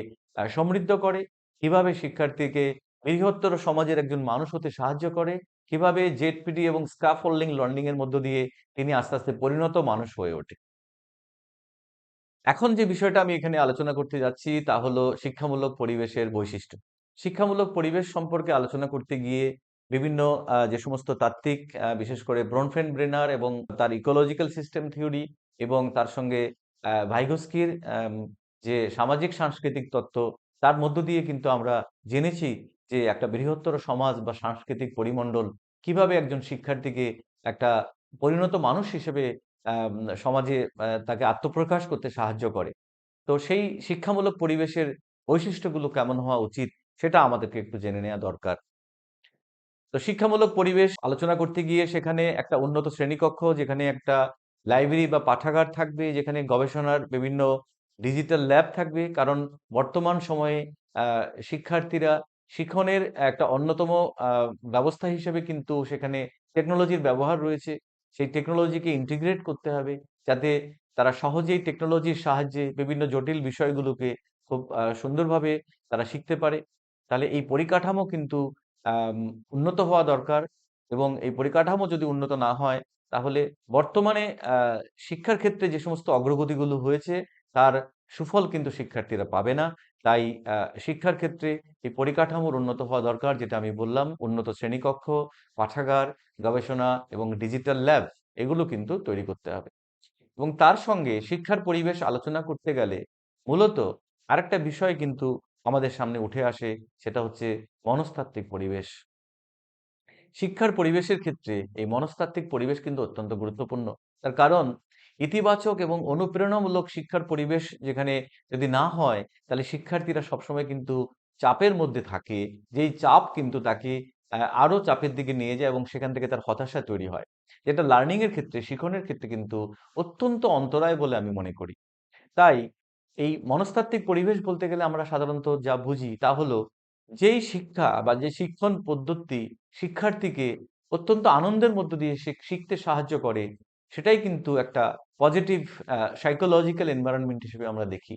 সমৃদ্ধ করে, কিভাবে শিক্ষার্থীকে বৃহত্তর সমাজের একজন মানুষ হতে সাহায্য করে, কিভাবে জেডপিটি এবং স্কাফোল্ডিং লার্নিং এর মধ্য দিয়ে তিনি আস্তে, আস্তে পরিণত মানুষ হয়ে ওঠে। এখন যে বিষয়টা আমি এখানে আলোচনা করতে যাচ্ছি তা হলো শিক্ষামূলক পরিবেশের বৈশিষ্ট্য। শিক্ষামূলক পরিবেশ সম্পর্কে আলোচনা করতে গিয়ে বিভিন্ন যে সমস্ত তাত্ত্বিক বিশেষ করে ব্রনফেন-ব্রেনার এবং তার ইকোলজিক্যাল সিস্টেম থিওরি এবং তার সঙ্গে ভাইগোস্কির যে সামাজিক সাংস্কৃতিক তত্ত্ব তার মধ্য দিয়ে কিন্তু আমরা জেনেছি যে একটা বৃহত্তর সমাজ বা সাংস্কৃতিক পরিমণ্ডল কিভাবে একজন শিক্ষার্থীকে একটা পরিণত মানুষ হিসেবে আম সমাজে তাকে আত্মপ্রকাশ করতে সাহায্য করে। তো সেই শিক্ষামূলক পরিবেশের বৈশিষ্ট্যগুলো কেমন হওয়া উচিত সেটা আমাদেরকে একটু জেনে নেয়া দরকার। তো শিক্ষামূলক পরিবেশ আলোচনা করতে গিয়ে সেখানে একটা উন্নত শ্রেণীকক্ষ, যেখানে একটা লাইব্রেরি বা পাঠাগার থাকবে, যেখানে গবেষণার বিভিন্ন ডিজিটাল ল্যাব থাকবে। কারণ বর্তমান সময়ে আ শিক্ষার্থীরা শিখনের একটা অন্যতম আ ব্যবস্থা হিসেবে কিন্তু সেখানে টেকনোলজির ব্যবহার রয়েছে। সেই টেকনোলজিকে ইন্টিগ্রেট করতে হবে, যাতে তারা সহজেই টেকনোলজির সাহায্যে বিভিন্ন জটিল বিষয়গুলোকে খুব সুন্দরভাবে তারা শিখতে পারে। তাহলে এই পরিকাঠামো কিন্তু আম উন্নত হওয়া দরকার এবং এই পরিকাঠামো যদি উন্নত না হয় তাহলে বর্তমানে আ শিক্ষার ক্ষেত্রে যে সমস্ত অগ্রগতিগুলো হয়েছে তার সুফল কিন্তু শিক্ষার্থীরা পাবে না। তাই আ শিক্ষার ক্ষেত্রে এই পরিকাঠামোর উন্নত হওয়া দরকার, যেটা আমি বললাম, উন্নত শ্রেণীকক্ষ, পাঠাগার, গবেষণা এবং ডিজিটাল ল্যাব এগুলো কিন্তু তৈরি করতে হবে। এবং তার সঙ্গে শিক্ষার পরিবেশ আলোচনা করতে গেলে মূলত আরেকটা বিষয় কিন্তু আমাদের সামনে উঠে আসে, সেটা হচ্ছে মনস্তাত্ত্বিক পরিবেশ। শিক্ষার পরিবেশের ক্ষেত্রে এই মনস্তাত্ত্বিক পরিবেশ কিন্তু অত্যন্ত গুরুত্বপূর্ণ। তার কারণ ইতিবাচক এবং অনুপ্রেরণামূলক শিক্ষার পরিবেশ যেখানে যদি না হয়, তাহলে শিক্ষার্থীরা সবসময় কিন্তু চাপের মধ্যে থাকে। যেই চাপ কিন্তু তাকে আরো চাপের দিকে নিয়ে যায় এবং সেখান থেকে তার হতাশা তৈরি হয়। যেটা লার্নিং এর ক্ষেত্রে, শিখনের ক্ষেত্রে কিন্তু অত্যন্ত অন্তরায় বলে আমি মনে করি। তাই এই মনস্তাত্ত্বিক পরিবেশ বলতে গেলে আমরা সাধারণত যা বুঝি তা হলো, যেই শিক্ষা বা যে শিক্ষণ পদ্ধতি শিক্ষার্থীকে অত্যন্ত আনন্দের মধ্য দিয়ে শিখতে সাহায্য করে, সেটাই কিন্তু একটা পজিটিভ সাইকোলজিক্যাল এনভায়রনমেন্ট হিসেবে আমরা দেখি।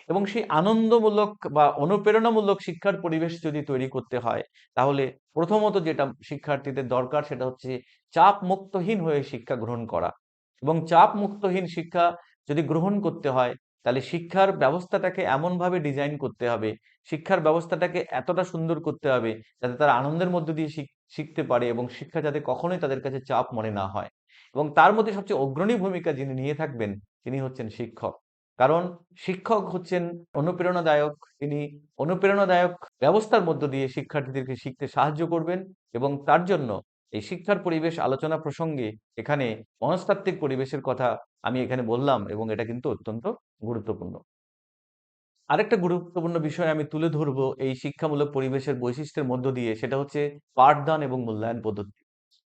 এবং সেই আনন্দমূলক বা অনুপ্রেরণামূলক শিক্ষার পরিবেশ যদি তৈরি করতে হয়, তাহলে প্রথমত যেটা শিক্ষার্থীদের দরকার সেটা হচ্ছে চাপ মুক্তহীন হয়ে শিক্ষা গ্রহণ করা। এবং চাপ মুক্তহীন শিক্ষা যদি গ্রহণ করতে হয়, তাহলে শিক্ষার ব্যবস্থাটাকে এমনভাবে ডিজাইন করতে হবে, শিক্ষার ব্যবস্থাটাকে এতটা সুন্দর করতে হবে যাতে তারা আনন্দের মধ্য দিয়ে শিখতে পারে এবং শিক্ষা যাতে কখনোই তাদের কাছে চাপ মনে না হয়। এবং তার মধ্যে সবচেয়ে অগ্রণী ভূমিকা যিনি নিয়ে থাকবেন, তিনি হচ্ছেন শিক্ষক। কারণ শিক্ষক হচ্ছেন অনুপ্রেরণাদায়ক। তিনি অনুপ্রেরণাদায়ক ব্যবস্থার মধ্য দিয়ে শিক্ষার্থীদেরকে শিখতে সাহায্য করবেন এবং তার জন্য এই শিক্ষার পরিবেশ আলোচনা প্রসঙ্গে এখানে মনস্তাত্ত্বিক পরিবেশের কথা আমি এখানে বললাম এবং এটা কিন্তু অত্যন্ত গুরুত্বপূর্ণ। আরেকটা গুরুত্বপূর্ণ বিষয় আমি তুলে ধরবো এই শিক্ষামূলক পরিবেশের বৈশিষ্ট্যের মধ্য দিয়ে, সেটা হচ্ছে পাঠদান এবং মূল্যায়ন পদ্ধতি।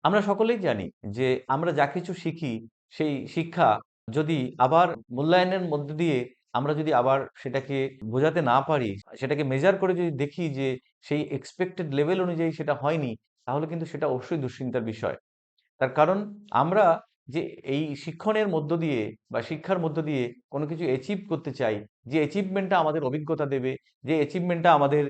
আমরা সকলেই জানি যে আমরা যা কিছু শিখি সেই শিক্ষা যদি আবার মূল্যায়নের মধ্য দিয়ে আমরা যদি আবার সেটাকে বোঝাতে না পারি, সেটাকে মেজার করে যদি দেখি যে সেই এক্সপেক্টেড লেভেল অনুযায়ী সেটা হয়নি, তাহলে কিন্তু সেটা অবশ্যই দুশ্চিন্তার বিষয়। তার কারণ আমরা যে এই শিক্ষণের মধ্য দিয়ে বা শিক্ষার মধ্য দিয়ে কোনো কিছু অ্যাচিভ করতে চাই, যে অ্যাচিভমেন্টটা আমাদের অভিজ্ঞতা দেবে, যে অ্যাচিভমেন্টটা আমাদের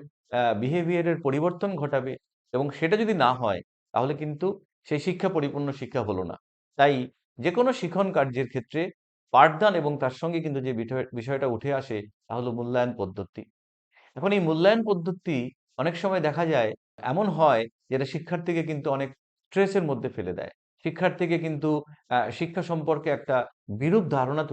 বিহেভিয়ারের পরিবর্তন ঘটাবে, এবং সেটা যদি না হয় তাহলে কিন্তু সেই শিক্ষা পরিপূর্ণ শিক্ষা হলো না। তাই যেকোনো শিখন কার্যের ক্ষেত্রে পাঠদান এবং তার সঙ্গে কিন্তু যে বিষয়টা উঠে আসে তা হলো মূল্যায়ন পদ্ধতি। এখন এই মূল্যায়ন পদ্ধতি অনেক সময় দেখা যায় এমন হয় যেটা শিক্ষার্থীকে কিন্তু অনেক স্ট্রেসের মধ্যে ফেলে দেয়। শিক্ষার্থীকে কিন্তু শিক্ষা সম্পর্কে একটা বিরূপ ধারণা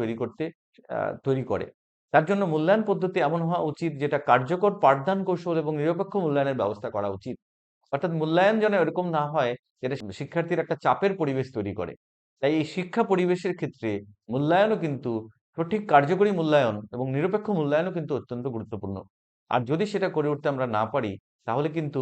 তৈরি করে। তার জন্য মূল্যায়ন পদ্ধতি এমন হওয়া উচিত যেটা কার্যকর পাঠদান কৌশল এবং নিরপেক্ষ মূল্যায়নের ব্যবস্থা করা উচিত। অর্থাৎ মূল্যায়ন যেন এরকম না হয় যেটা শিক্ষার্থীর একটা চাপের পরিবেশ তৈরি করে। তাই এই শিক্ষা পরিবেশের ক্ষেত্রে মূল্যায়নও কিন্তু সঠিক কার্যকরী মূল্যায়ন এবং নিরপেক্ষ মূল্যায়নও কিন্তু অত্যন্ত গুরুত্বপূর্ণ। আর যদি সেটা করে উঠতে আমরা না পারি, তাহলে কিন্তু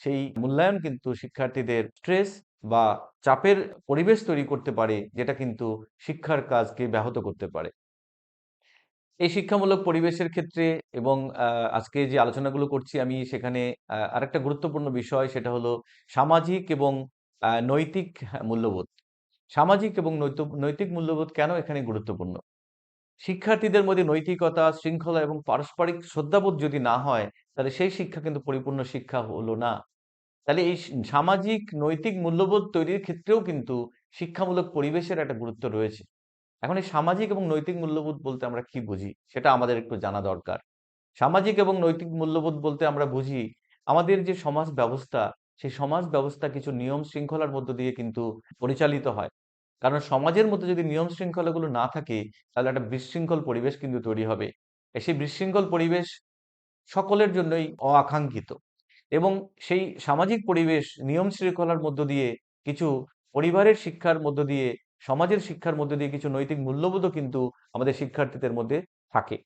সেই মূল্যায়ন কিন্তু শিক্ষার্থীদের স্ট্রেস বা চাপের পরিবেশ তৈরি করতে পারে, যেটা কিন্তু শিক্ষার কাজকে ব্যাহত করতে পারে। এই শিক্ষামূলক পরিবেশের ক্ষেত্রে এবং আজকে যে আলোচনাগুলো করছি আমি, সেখানে আরেকটা গুরুত্বপূর্ণ বিষয় সেটা হলো সামাজিক এবং নৈতিক মূল্যবোধ। সামাজিক এবং নৈতিক মূল্যবোধ কেন এখানে গুরুত্বপূর্ণ? শিক্ষার্থীদের মধ্যে নৈতিকতা, শৃঙ্খলা এবং পারস্পরিক শ্রদ্ধাবোধ যদি না হয়, তাহলে সেই শিক্ষা কিন্তু পরিপূর্ণ শিক্ষা হলো না। তাহলে এই সামাজিক নৈতিক মূল্যবোধ তৈরির ক্ষেত্রেও কিন্তু শিক্ষামূলক পরিবেশের একটা গুরুত্ব রয়েছে। এখন এই সামাজিক এবং নৈতিক মূল্যবোধ বলতে আমরা কি বুঝি? সেটা আমাদের একটু জানা দরকার। সামাজিক এবং নৈতিক মূল্যবোধ বলতে আমরা বুঝি আমাদের যে সমাজ ব্যবস্থা, সেই সমাজ ব্যবস্থা কিছু নিয়ম শৃঙ্খলার মধ্য দিয়ে কিন্তু পরিচালিত হয়। কারণ সমাজের মধ্যে যদি নিয়ম শৃঙ্খলাগুলো না থাকে, তাহলে একটা বিশৃঙ্খল পরিবেশ কিন্তু তৈরি হবে। সেই বিশৃঙ্খল পরিবেশ সকলের জন্যই অআকাঙ্ক্ষিত। এবং সেই সামাজিক পরিবেশ নিয়ম শৃঙ্খলার মধ্য দিয়ে কিছু পরিবারের শিক্ষার মধ্য দিয়ে, সমাজের শিক্ষার মধ্য দিয়ে কিছু নৈতিক মূল্যবোধও কিন্তু আমাদের শিক্ষার্থীদের মধ্যে থাকে।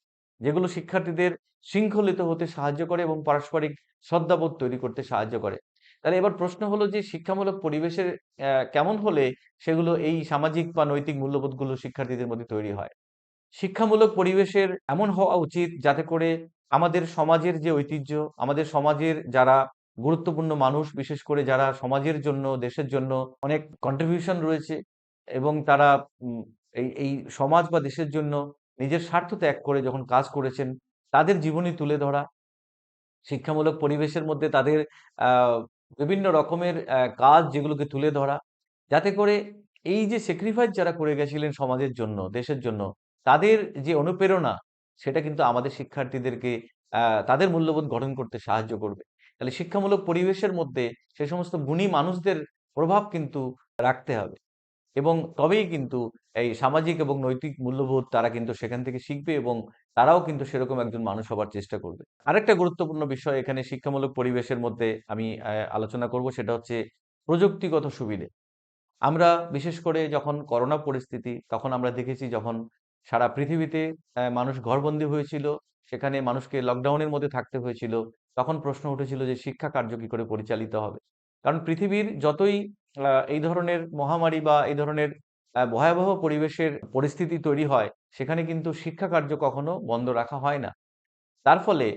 যেগুলো শিক্ষার্থীদের শৃঙ্খলিত হতে সাহায্য করে এবং পারস্পরিক শ্রদ্ধাবোধ তৈরি করতে সাহায্য করে। তাহলে এবার প্রশ্ন হলো যে শিক্ষামূলক পরিবেশের কেমন হলে সেগুলো এই সামাজিক বা নৈতিক মূল্যবোধগুলো শিক্ষার্থীদের মধ্যে তৈরি হয়? শিক্ষামূলক পরিবেশের এমন হওয়া উচিত যাতে করে আমাদের সমাজের যে ঐতিহ্য, আমাদের সমাজের যারা গুরুত্বপূর্ণ মানুষ, বিশেষ করে যারা সমাজের জন্য, দেশের জন্য অনেক কন্ট্রিবিউশন রয়েছে এবং তারা এই সমাজ বা দেশের জন্য নিজের স্বার্থ ত্যাগ করে যখন কাজ করেছেন, তাদের জীবনী তুলে ধরা, শিক্ষামূলক পরিবেশের মধ্যে তাদের আহ, বিভিন্ন রকমের কাজ যেগুলোকে তুলে ধরা, যাতে করে এই যে স্যাক্রিফাইস যারা করে গেছিলেন সমাজের জন্য, দেশের জন্য, তাদের যে অনুপ্রেরণা, সেটা কিন্তু আমাদের শিক্ষার্থীদেরকে তাদের মূল্যবোধ গঠন করতে সাহায্য করবে। তাহলে শিক্ষামূলক পরিবেশের মধ্যে সে সমস্ত গুণী মানুষদের প্রভাব কিন্তু রাখতে হবে, এবং তবেই কিন্তু এই সামাজিক এবং নৈতিক মূল্যবোধ তারা কিন্তু সেখান থেকে শিখবে, এবং তারাও কিন্তু সেরকম একজন মানুষ হবার চেষ্টা করবে। আরেকটা গুরুত্বপূর্ণ বিষয় এখানে শিক্ষামূলক পরিবেশের মধ্যে আমি আলোচনা করব, সেটা হচ্ছে প্রযুক্তিগত সুবিধে। আমরা বিশেষ করে যখন করোনা পরিস্থিতি, তখন আমরা দেখেছি যখন সারা পৃথিবীতে মানুষ ঘরবন্দি হয়েছিল, সেখানে মানুষকে লকডাউনের মধ্যে থাকতে হয়েছিল, তখন প্রশ্ন উঠেছিল যে শিক্ষা কার্য কি করে পরিচালিত হবে। কারণ পৃথিবীর যতই এই ধরনের মহামারী বা এই ধরনের ভয়াবহ পরিবেশের পরিস্থিতি তৈরি হয়, সেখানে কিন্তু শিক্ষা কার্য কখনো বন্ধ রাখা হয় না। তার ফলে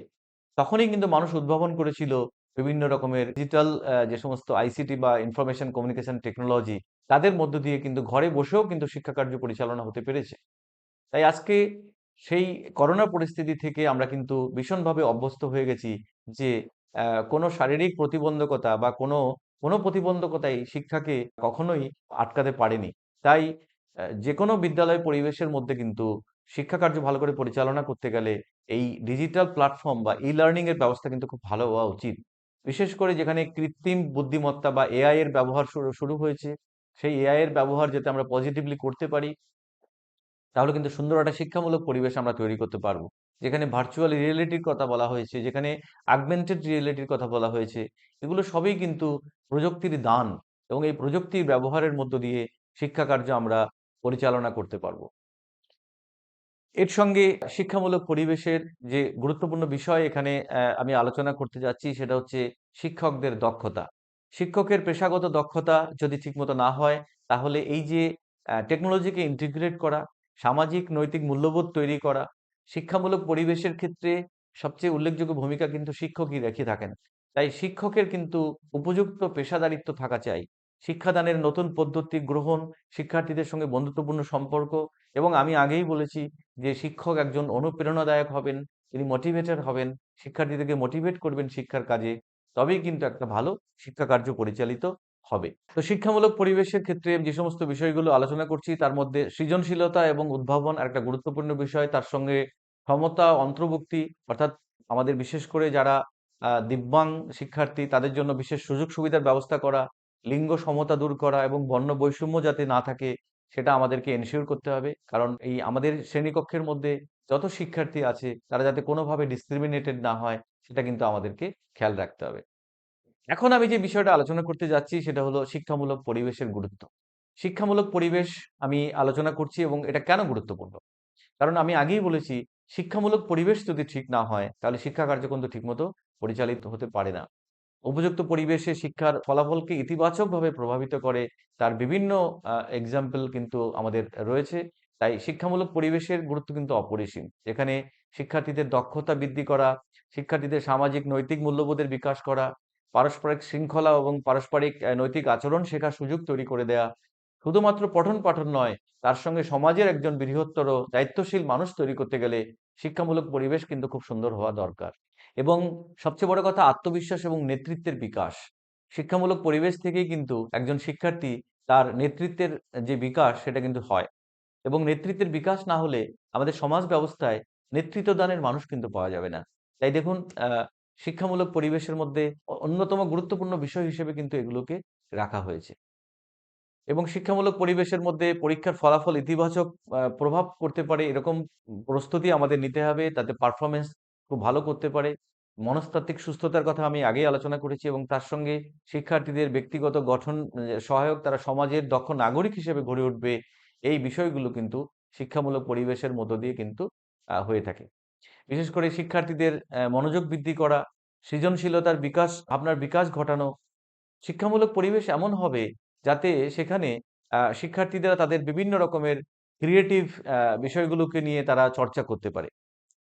তখনই কিন্তু মানুষ উদ্ভাবন করেছিল বিভিন্ন রকমের ডিজিটাল যে সমস্ত আইসিটি বা ইনফরমেশন কমিউনিকেশন টেকনোলজি, তাদের মধ্য দিয়ে কিন্তু ঘরে বসেও কিন্তু শিক্ষা কার্য পরিচালনা হতে পেরেছে। তাই আজকে সেই করোনা পরিস্থিতি থেকে আমরা কিন্তু ভীষণভাবে অভ্যস্ত হয়ে গেছি যে কোনো শারীরিক প্রতিবন্ধকতা বা কোনো কোনো প্রতিবন্ধকতাই শিক্ষাকে কখনোই আটকাতে পারেনি। তাই যে কোনো বিদ্যালয় পরিবেশের মধ্যে কিন্তু শিক্ষা কার্য ভালো করে পরিচালনা করতে গেলে এই ডিজিটাল প্ল্যাটফর্ম বা ই লার্নিং এর ব্যবস্থা কিন্তু খুব ভালো হওয়া উচিত। বিশেষ করে যেখানে কৃত্রিম বুদ্ধিমত্তা বা এআই এর ব্যবহার শুরু শুরু হয়েছে, সেই এআই এর ব্যবহার যাতে আমরা পজিটিভলি করতে পারি, তাহলে কিন্তু সুন্দর একটা শিক্ষামূলক পরিবেশ আমরা তৈরি করতে পারবো। যেখানে ভার্চুয়াল রিয়েলিটির কথা বলা হয়েছে, যেখানে অগমেন্টেড রিয়েলিটির কথা বলা হয়েছে, এগুলো সবই কিন্তু প্রযুক্তির দান, এবং এই প্রযুক্তির ব্যবহারের মধ্য দিয়ে শিক্ষা কার্য আমরা পরিচালনা করতে পারবো। এর সঙ্গে শিক্ষামূলক পরিবেশের যে গুরুত্বপূর্ণ বিষয় এখানে আমি আলোচনা করতে যাচ্ছি, সেটা হচ্ছে শিক্ষকদের দক্ষতা। শিক্ষকের পেশাগত দক্ষতা যদি ঠিকমতো না হয়, তাহলে এই যে টেকনোলজিকে ইন্টিগ্রেট করা, সামাজিক নৈতিক মূল্যবোধ তৈরি করা, শিক্ষামূলক পরিবেশের ক্ষেত্রে সবচেয়ে উল্লেখযোগ্য ভূমিকা কিন্তু শিক্ষকই রেখে থাকেন। তাই শিক্ষকের কিন্তু উপযুক্ত পেশাদারিত্ব থাকা চাই। শিক্ষাদানের নতুন পদ্ধতি গ্রহণ, শিক্ষার্থীদের সঙ্গে বন্ধুত্বপূর্ণ সম্পর্ক, এবং আমি আগেই বলেছি যে শিক্ষক একজন অনুপ্রেরণাদায়ক হবেন, তিনি মোটিভেটর হবেন, শিক্ষার্থীদেরকে মোটিভেট করবেন শিক্ষার কাজে, তবেই কিন্তু একটা ভালো শিক্ষা কার্য পরিচালিত হবে। তো শিক্ষামূলক পরিবেশের ক্ষেত্রে যে সমস্ত বিষয়গুলো আলোচনা করছি, তার মধ্যে সৃজনশীলতা এবং উদ্ভাবন একটা গুরুত্বপূর্ণ বিষয়। তার সঙ্গে সমতা অন্তর্ভুক্তি, অর্থাৎ আমাদের বিশেষ করে যারা দিব্যাং শিক্ষার্থী, তাদের জন্য বিশেষ সুযোগ সুবিধার ব্যবস্থা করা, লিঙ্গ সমতা দূর করা এবং বর্ণ বৈষম্য যাতে না থাকে, সেটা আমাদেরকে এনশিওর করতে হবে। কারণ এই আমাদের শ্রেণীকক্ষের মধ্যে যত শিক্ষার্থী আছে, তারা যাতে কোনোভাবে ডিসক্রিমিনেটেড না হয়, সেটা কিন্তু আমাদেরকে খেয়াল রাখতে হবে। এখন আমি যে বিষয়টা আলোচনা করতে যাচ্ছি, সেটা হলো শিক্ষামূলক পরিবেশের গুরুত্ব। শিক্ষামূলক পরিবেশ আমি আলোচনা করছি, এবং এটা কেন গুরুত্বপূর্ণ? কারণ আমি আগেই বলেছি, শিক্ষামূলক পরিবেশ যদি ঠিক না হয়, তাহলে শিক্ষা কার্যক্রম তো ঠিকমতো পরিচালিত হতে পারে না। উপযুক্ত পরিবেশে শিক্ষার ফলাফলকে ইতিবাচকভাবে প্রভাবিত করে, তার বিভিন্ন এক্সাম্পল কিন্তু আমাদের রয়েছে। তাই শিক্ষামূলক পরিবেশের গুরুত্ব কিন্তু অপরিসীম। এখানে শিক্ষার্থীদের দক্ষতা বৃদ্ধি করা, শিক্ষার্থীদের সামাজিক নৈতিক মূল্যবোধের বিকাশ করা, পারস্পরিক শৃঙ্খলা এবং পারস্পরিক নৈতিক আচরণ শেখার সুযোগ তৈরি করে দেয়া, শুধুমাত্র পঠন পাঠন নয়, তার সঙ্গে সমাজের একজন বৃহত্তর দায়িত্বশীল মানুষ তৈরি করতে গেলে শিক্ষামূলক পরিবেশ কিন্তু খুব সুন্দর হওয়া দরকার। এবং সবচেয়ে বড় কথা, আত্মবিশ্বাস এবং নেতৃত্বের বিকাশ। শিক্ষামূলক পরিবেশ থেকেই কিন্তু একজন শিক্ষার্থী তার নেতৃত্বের যে বিকাশ, সেটা কিন্তু হয়। এবং নেতৃত্বের বিকাশ না হলে আমাদের সমাজ ব্যবস্থায় নেতৃত্ব দানের মানুষ কিন্তু পাওয়া যাবে না। তাই দেখুন, শিক্ষামূলক পরিবেশের মধ্যে অন্যতম গুরুত্বপূর্ণ বিষয় হিসেবে কিন্তু এগুলোকে রাখা হয়েছে। এবং শিক্ষামূলক পরিবেশের মধ্যে পরীক্ষার ফলাফল ইতিবাচক প্রভাব পড়তে পারে, এরকম প্রস্তুতি আমাদের নিতে হবে, তাতে পারফরম্যান্স খুব ভালো করতে পারে। মনস্তাত্ত্বিক সুস্থতার কথা আমি আগেই আলোচনা করেছি, এবং তার সঙ্গে শিক্ষার্থীদের ব্যক্তিগত গঠন সহায়ক, তারা সমাজের দক্ষ নাগরিক হিসেবে গড়ে উঠবে। এই বিষয়গুলো কিন্তু শিক্ষামূলক পরিবেশের মধ্য দিয়ে কিন্তু হয়ে থাকে। বিশেষ করে শিক্ষার্থীদের মনোযোগ বৃদ্ধি করা, সৃজনশীলতার বিকাশ, ভাবনার বিকাশ ঘটানো। শিক্ষামূলক পরিবেশ এমন হবে যাতে সেখানে শিক্ষার্থীরা তাদের বিভিন্ন রকমের ক্রিয়েটিভ বিষয়গুলোকে নিয়ে তারা চর্চা করতে পারে।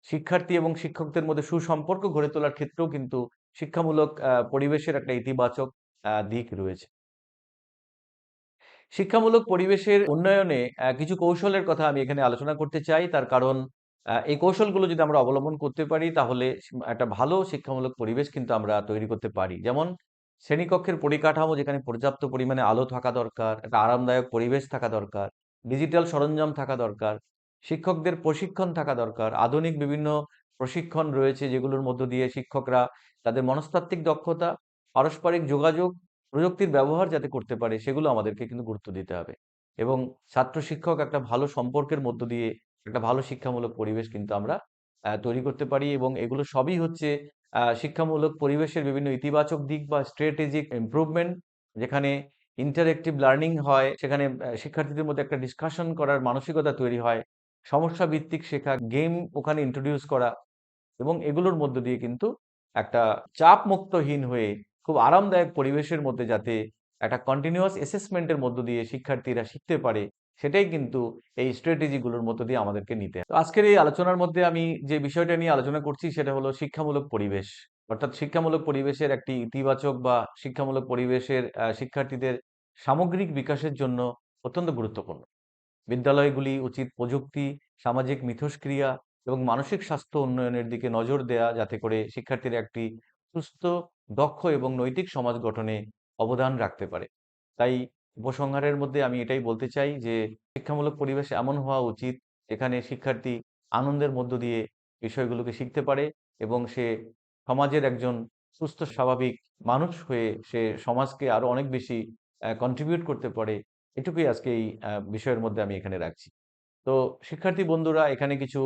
শিক্ষার্থী এবং শিক্ষকদের মধ্যে সুসম্পর্ক গড়ে তোলার ক্ষেত্রেও কিন্তু শিক্ষামূলক পরিবেশের একটা ইতিবাচক দিক রয়েছে। শিক্ষামূলক পরিবেশের উন্নয়নে কিছু কৌশলের কথা আমি এখানে আলোচনা করতে চাই। তার কারণ এই কৌশলগুলো যদি আমরা অবলম্বন করতে পারি তাহলে একটা ভালো শিক্ষামূলক পরিবেশ কিন্তু আমরা তৈরি করতে পারি। যেমন শ্রেণীকক্ষের পরিকাঠামো যেখানে পর্যাপ্ত পরিমাণে আলো থাকা দরকার, একটা আরামদায়ক পরিবেশ থাকা দরকার, ডিজিটাল সরঞ্জাম থাকা দরকার, শিক্ষকদের প্রশিক্ষণ থাকা দরকার। আধুনিক বিভিন্ন প্রশিক্ষণ রয়েছে যেগুলোর মধ্য দিয়ে শিক্ষকরা তাদের মনস্তাত্ত্বিক দক্ষতা, পারস্পরিক যোগাযোগ, প্রযুক্তির ব্যবহার যাতে করতে পারে সেগুলো আমাদেরকে কিন্তু গুরুত্ব দিতে হবে। এবং ছাত্র শিক্ষক একটা ভালো সম্পর্কের মধ্য দিয়ে একটা ভালো শিক্ষামূলক পরিবেশ কিন্তু আমরা তৈরি করতে পারি এবং এগুলো সবই হচ্ছে শিক্ষামূলক পরিবেশের বিভিন্ন ইতিবাচক দিক বা স্ট্র্যাটেজিক ইমপ্রুভমেন্ট, যেখানে ইন্টারেক্টিভ লার্নিং হয়, সেখানে শিক্ষার্থীদের মধ্যে একটা ডিসকাশন করার মানসিকতা তৈরি হয়, সমস্যা ভিত্তিক শেখা, গেম ওখানে ইন্ট্রোডিউস করা এবং এগুলোর মধ্য দিয়ে কিন্তু একটা চাপমুক্তহীন হয়ে খুব আরামদায়ক পরিবেশের মধ্যে যাতে একটা কন্টিনিউয়াস অ্যাসেসমেন্টের মধ্য দিয়ে শিক্ষার্থীরা শিখতে পারে, সেটাই কিন্তু এই স্ট্র্যাটেজি গুলোর মধ্য দিয়ে আমাদেরকে নিতে হবে। তো আজকের এই আলোচনার মধ্যে আমি যে বিষয়টা নিয়ে আলোচনা করছি সেটা হলো শিক্ষামূলক পরিবেশ। অর্থাৎ শিক্ষামূলক পরিবেশের একটি ইতিবাচক বা শিক্ষামূলক পরিবেশের শিক্ষার্থীদের সামগ্রিক বিকাশের জন্য অত্যন্ত গুরুত্বপূর্ণ। বিদ্যালয়গুলি উচিত প্রযুক্তি, সামাজিক মিথস্ক্রিয়া এবং মানসিক স্বাস্থ্য উন্নয়নের দিকে নজর দেয়া, যাতে করে শিক্ষার্থীরা একটি সুস্থ, দক্ষ এবং নৈতিক সমাজ গঠনে অবদান রাখতে পারে। তাই উপসংহারের মধ্যে আমি এটাই বলতে চাই যে শিক্ষামূলক পরিবেশ এমন হওয়া উচিত যেখানে শিক্ষার্থী আনন্দের মধ্য দিয়ে বিষয়গুলোকে শিখতে পারে এবং সে সমাজের একজন সুস্থ স্বাভাবিক মানুষ হয়ে সে সমাজকে আরো অনেক বেশি কন্ট্রিবিউট করতে পারে। এটুকুই আজকে এই বিষয়ের মধ্যে আমি এখানে রাখছি। তো শিক্ষার্থী বন্ধুরা, এখানে কিছু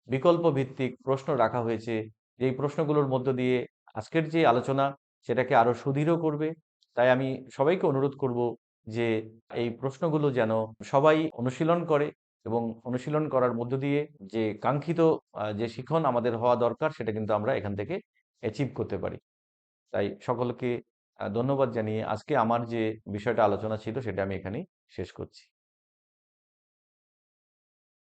বিকল্প ভিত্তিক প্রশ্ন রাখা হয়েছে। যেই প্রশ্নগুলোর মধ্য দিয়ে আজকের যে আলোচনা সেটাকে আরো সুদৃঢ় করবে। তাই আমি সবাইকে অনুরোধ করব যে এই প্রশ্নগুলো যেন সবাই অনুশীলন করে এবং অনুশীলন করার মধ্য দিয়ে যে কাঙ্ক্ষিত যে শিখন আমাদের হওয়া দরকার সেটা কিন্তু আমরা এখান থেকে অ্যাচিভ করতে পারি। তাই সকলকে ধন্যবাদ জানিয়ে আজকে আমার যে বিষয়টা আলোচনা ছিল সেটা আমি এখানেই শেষ করছি।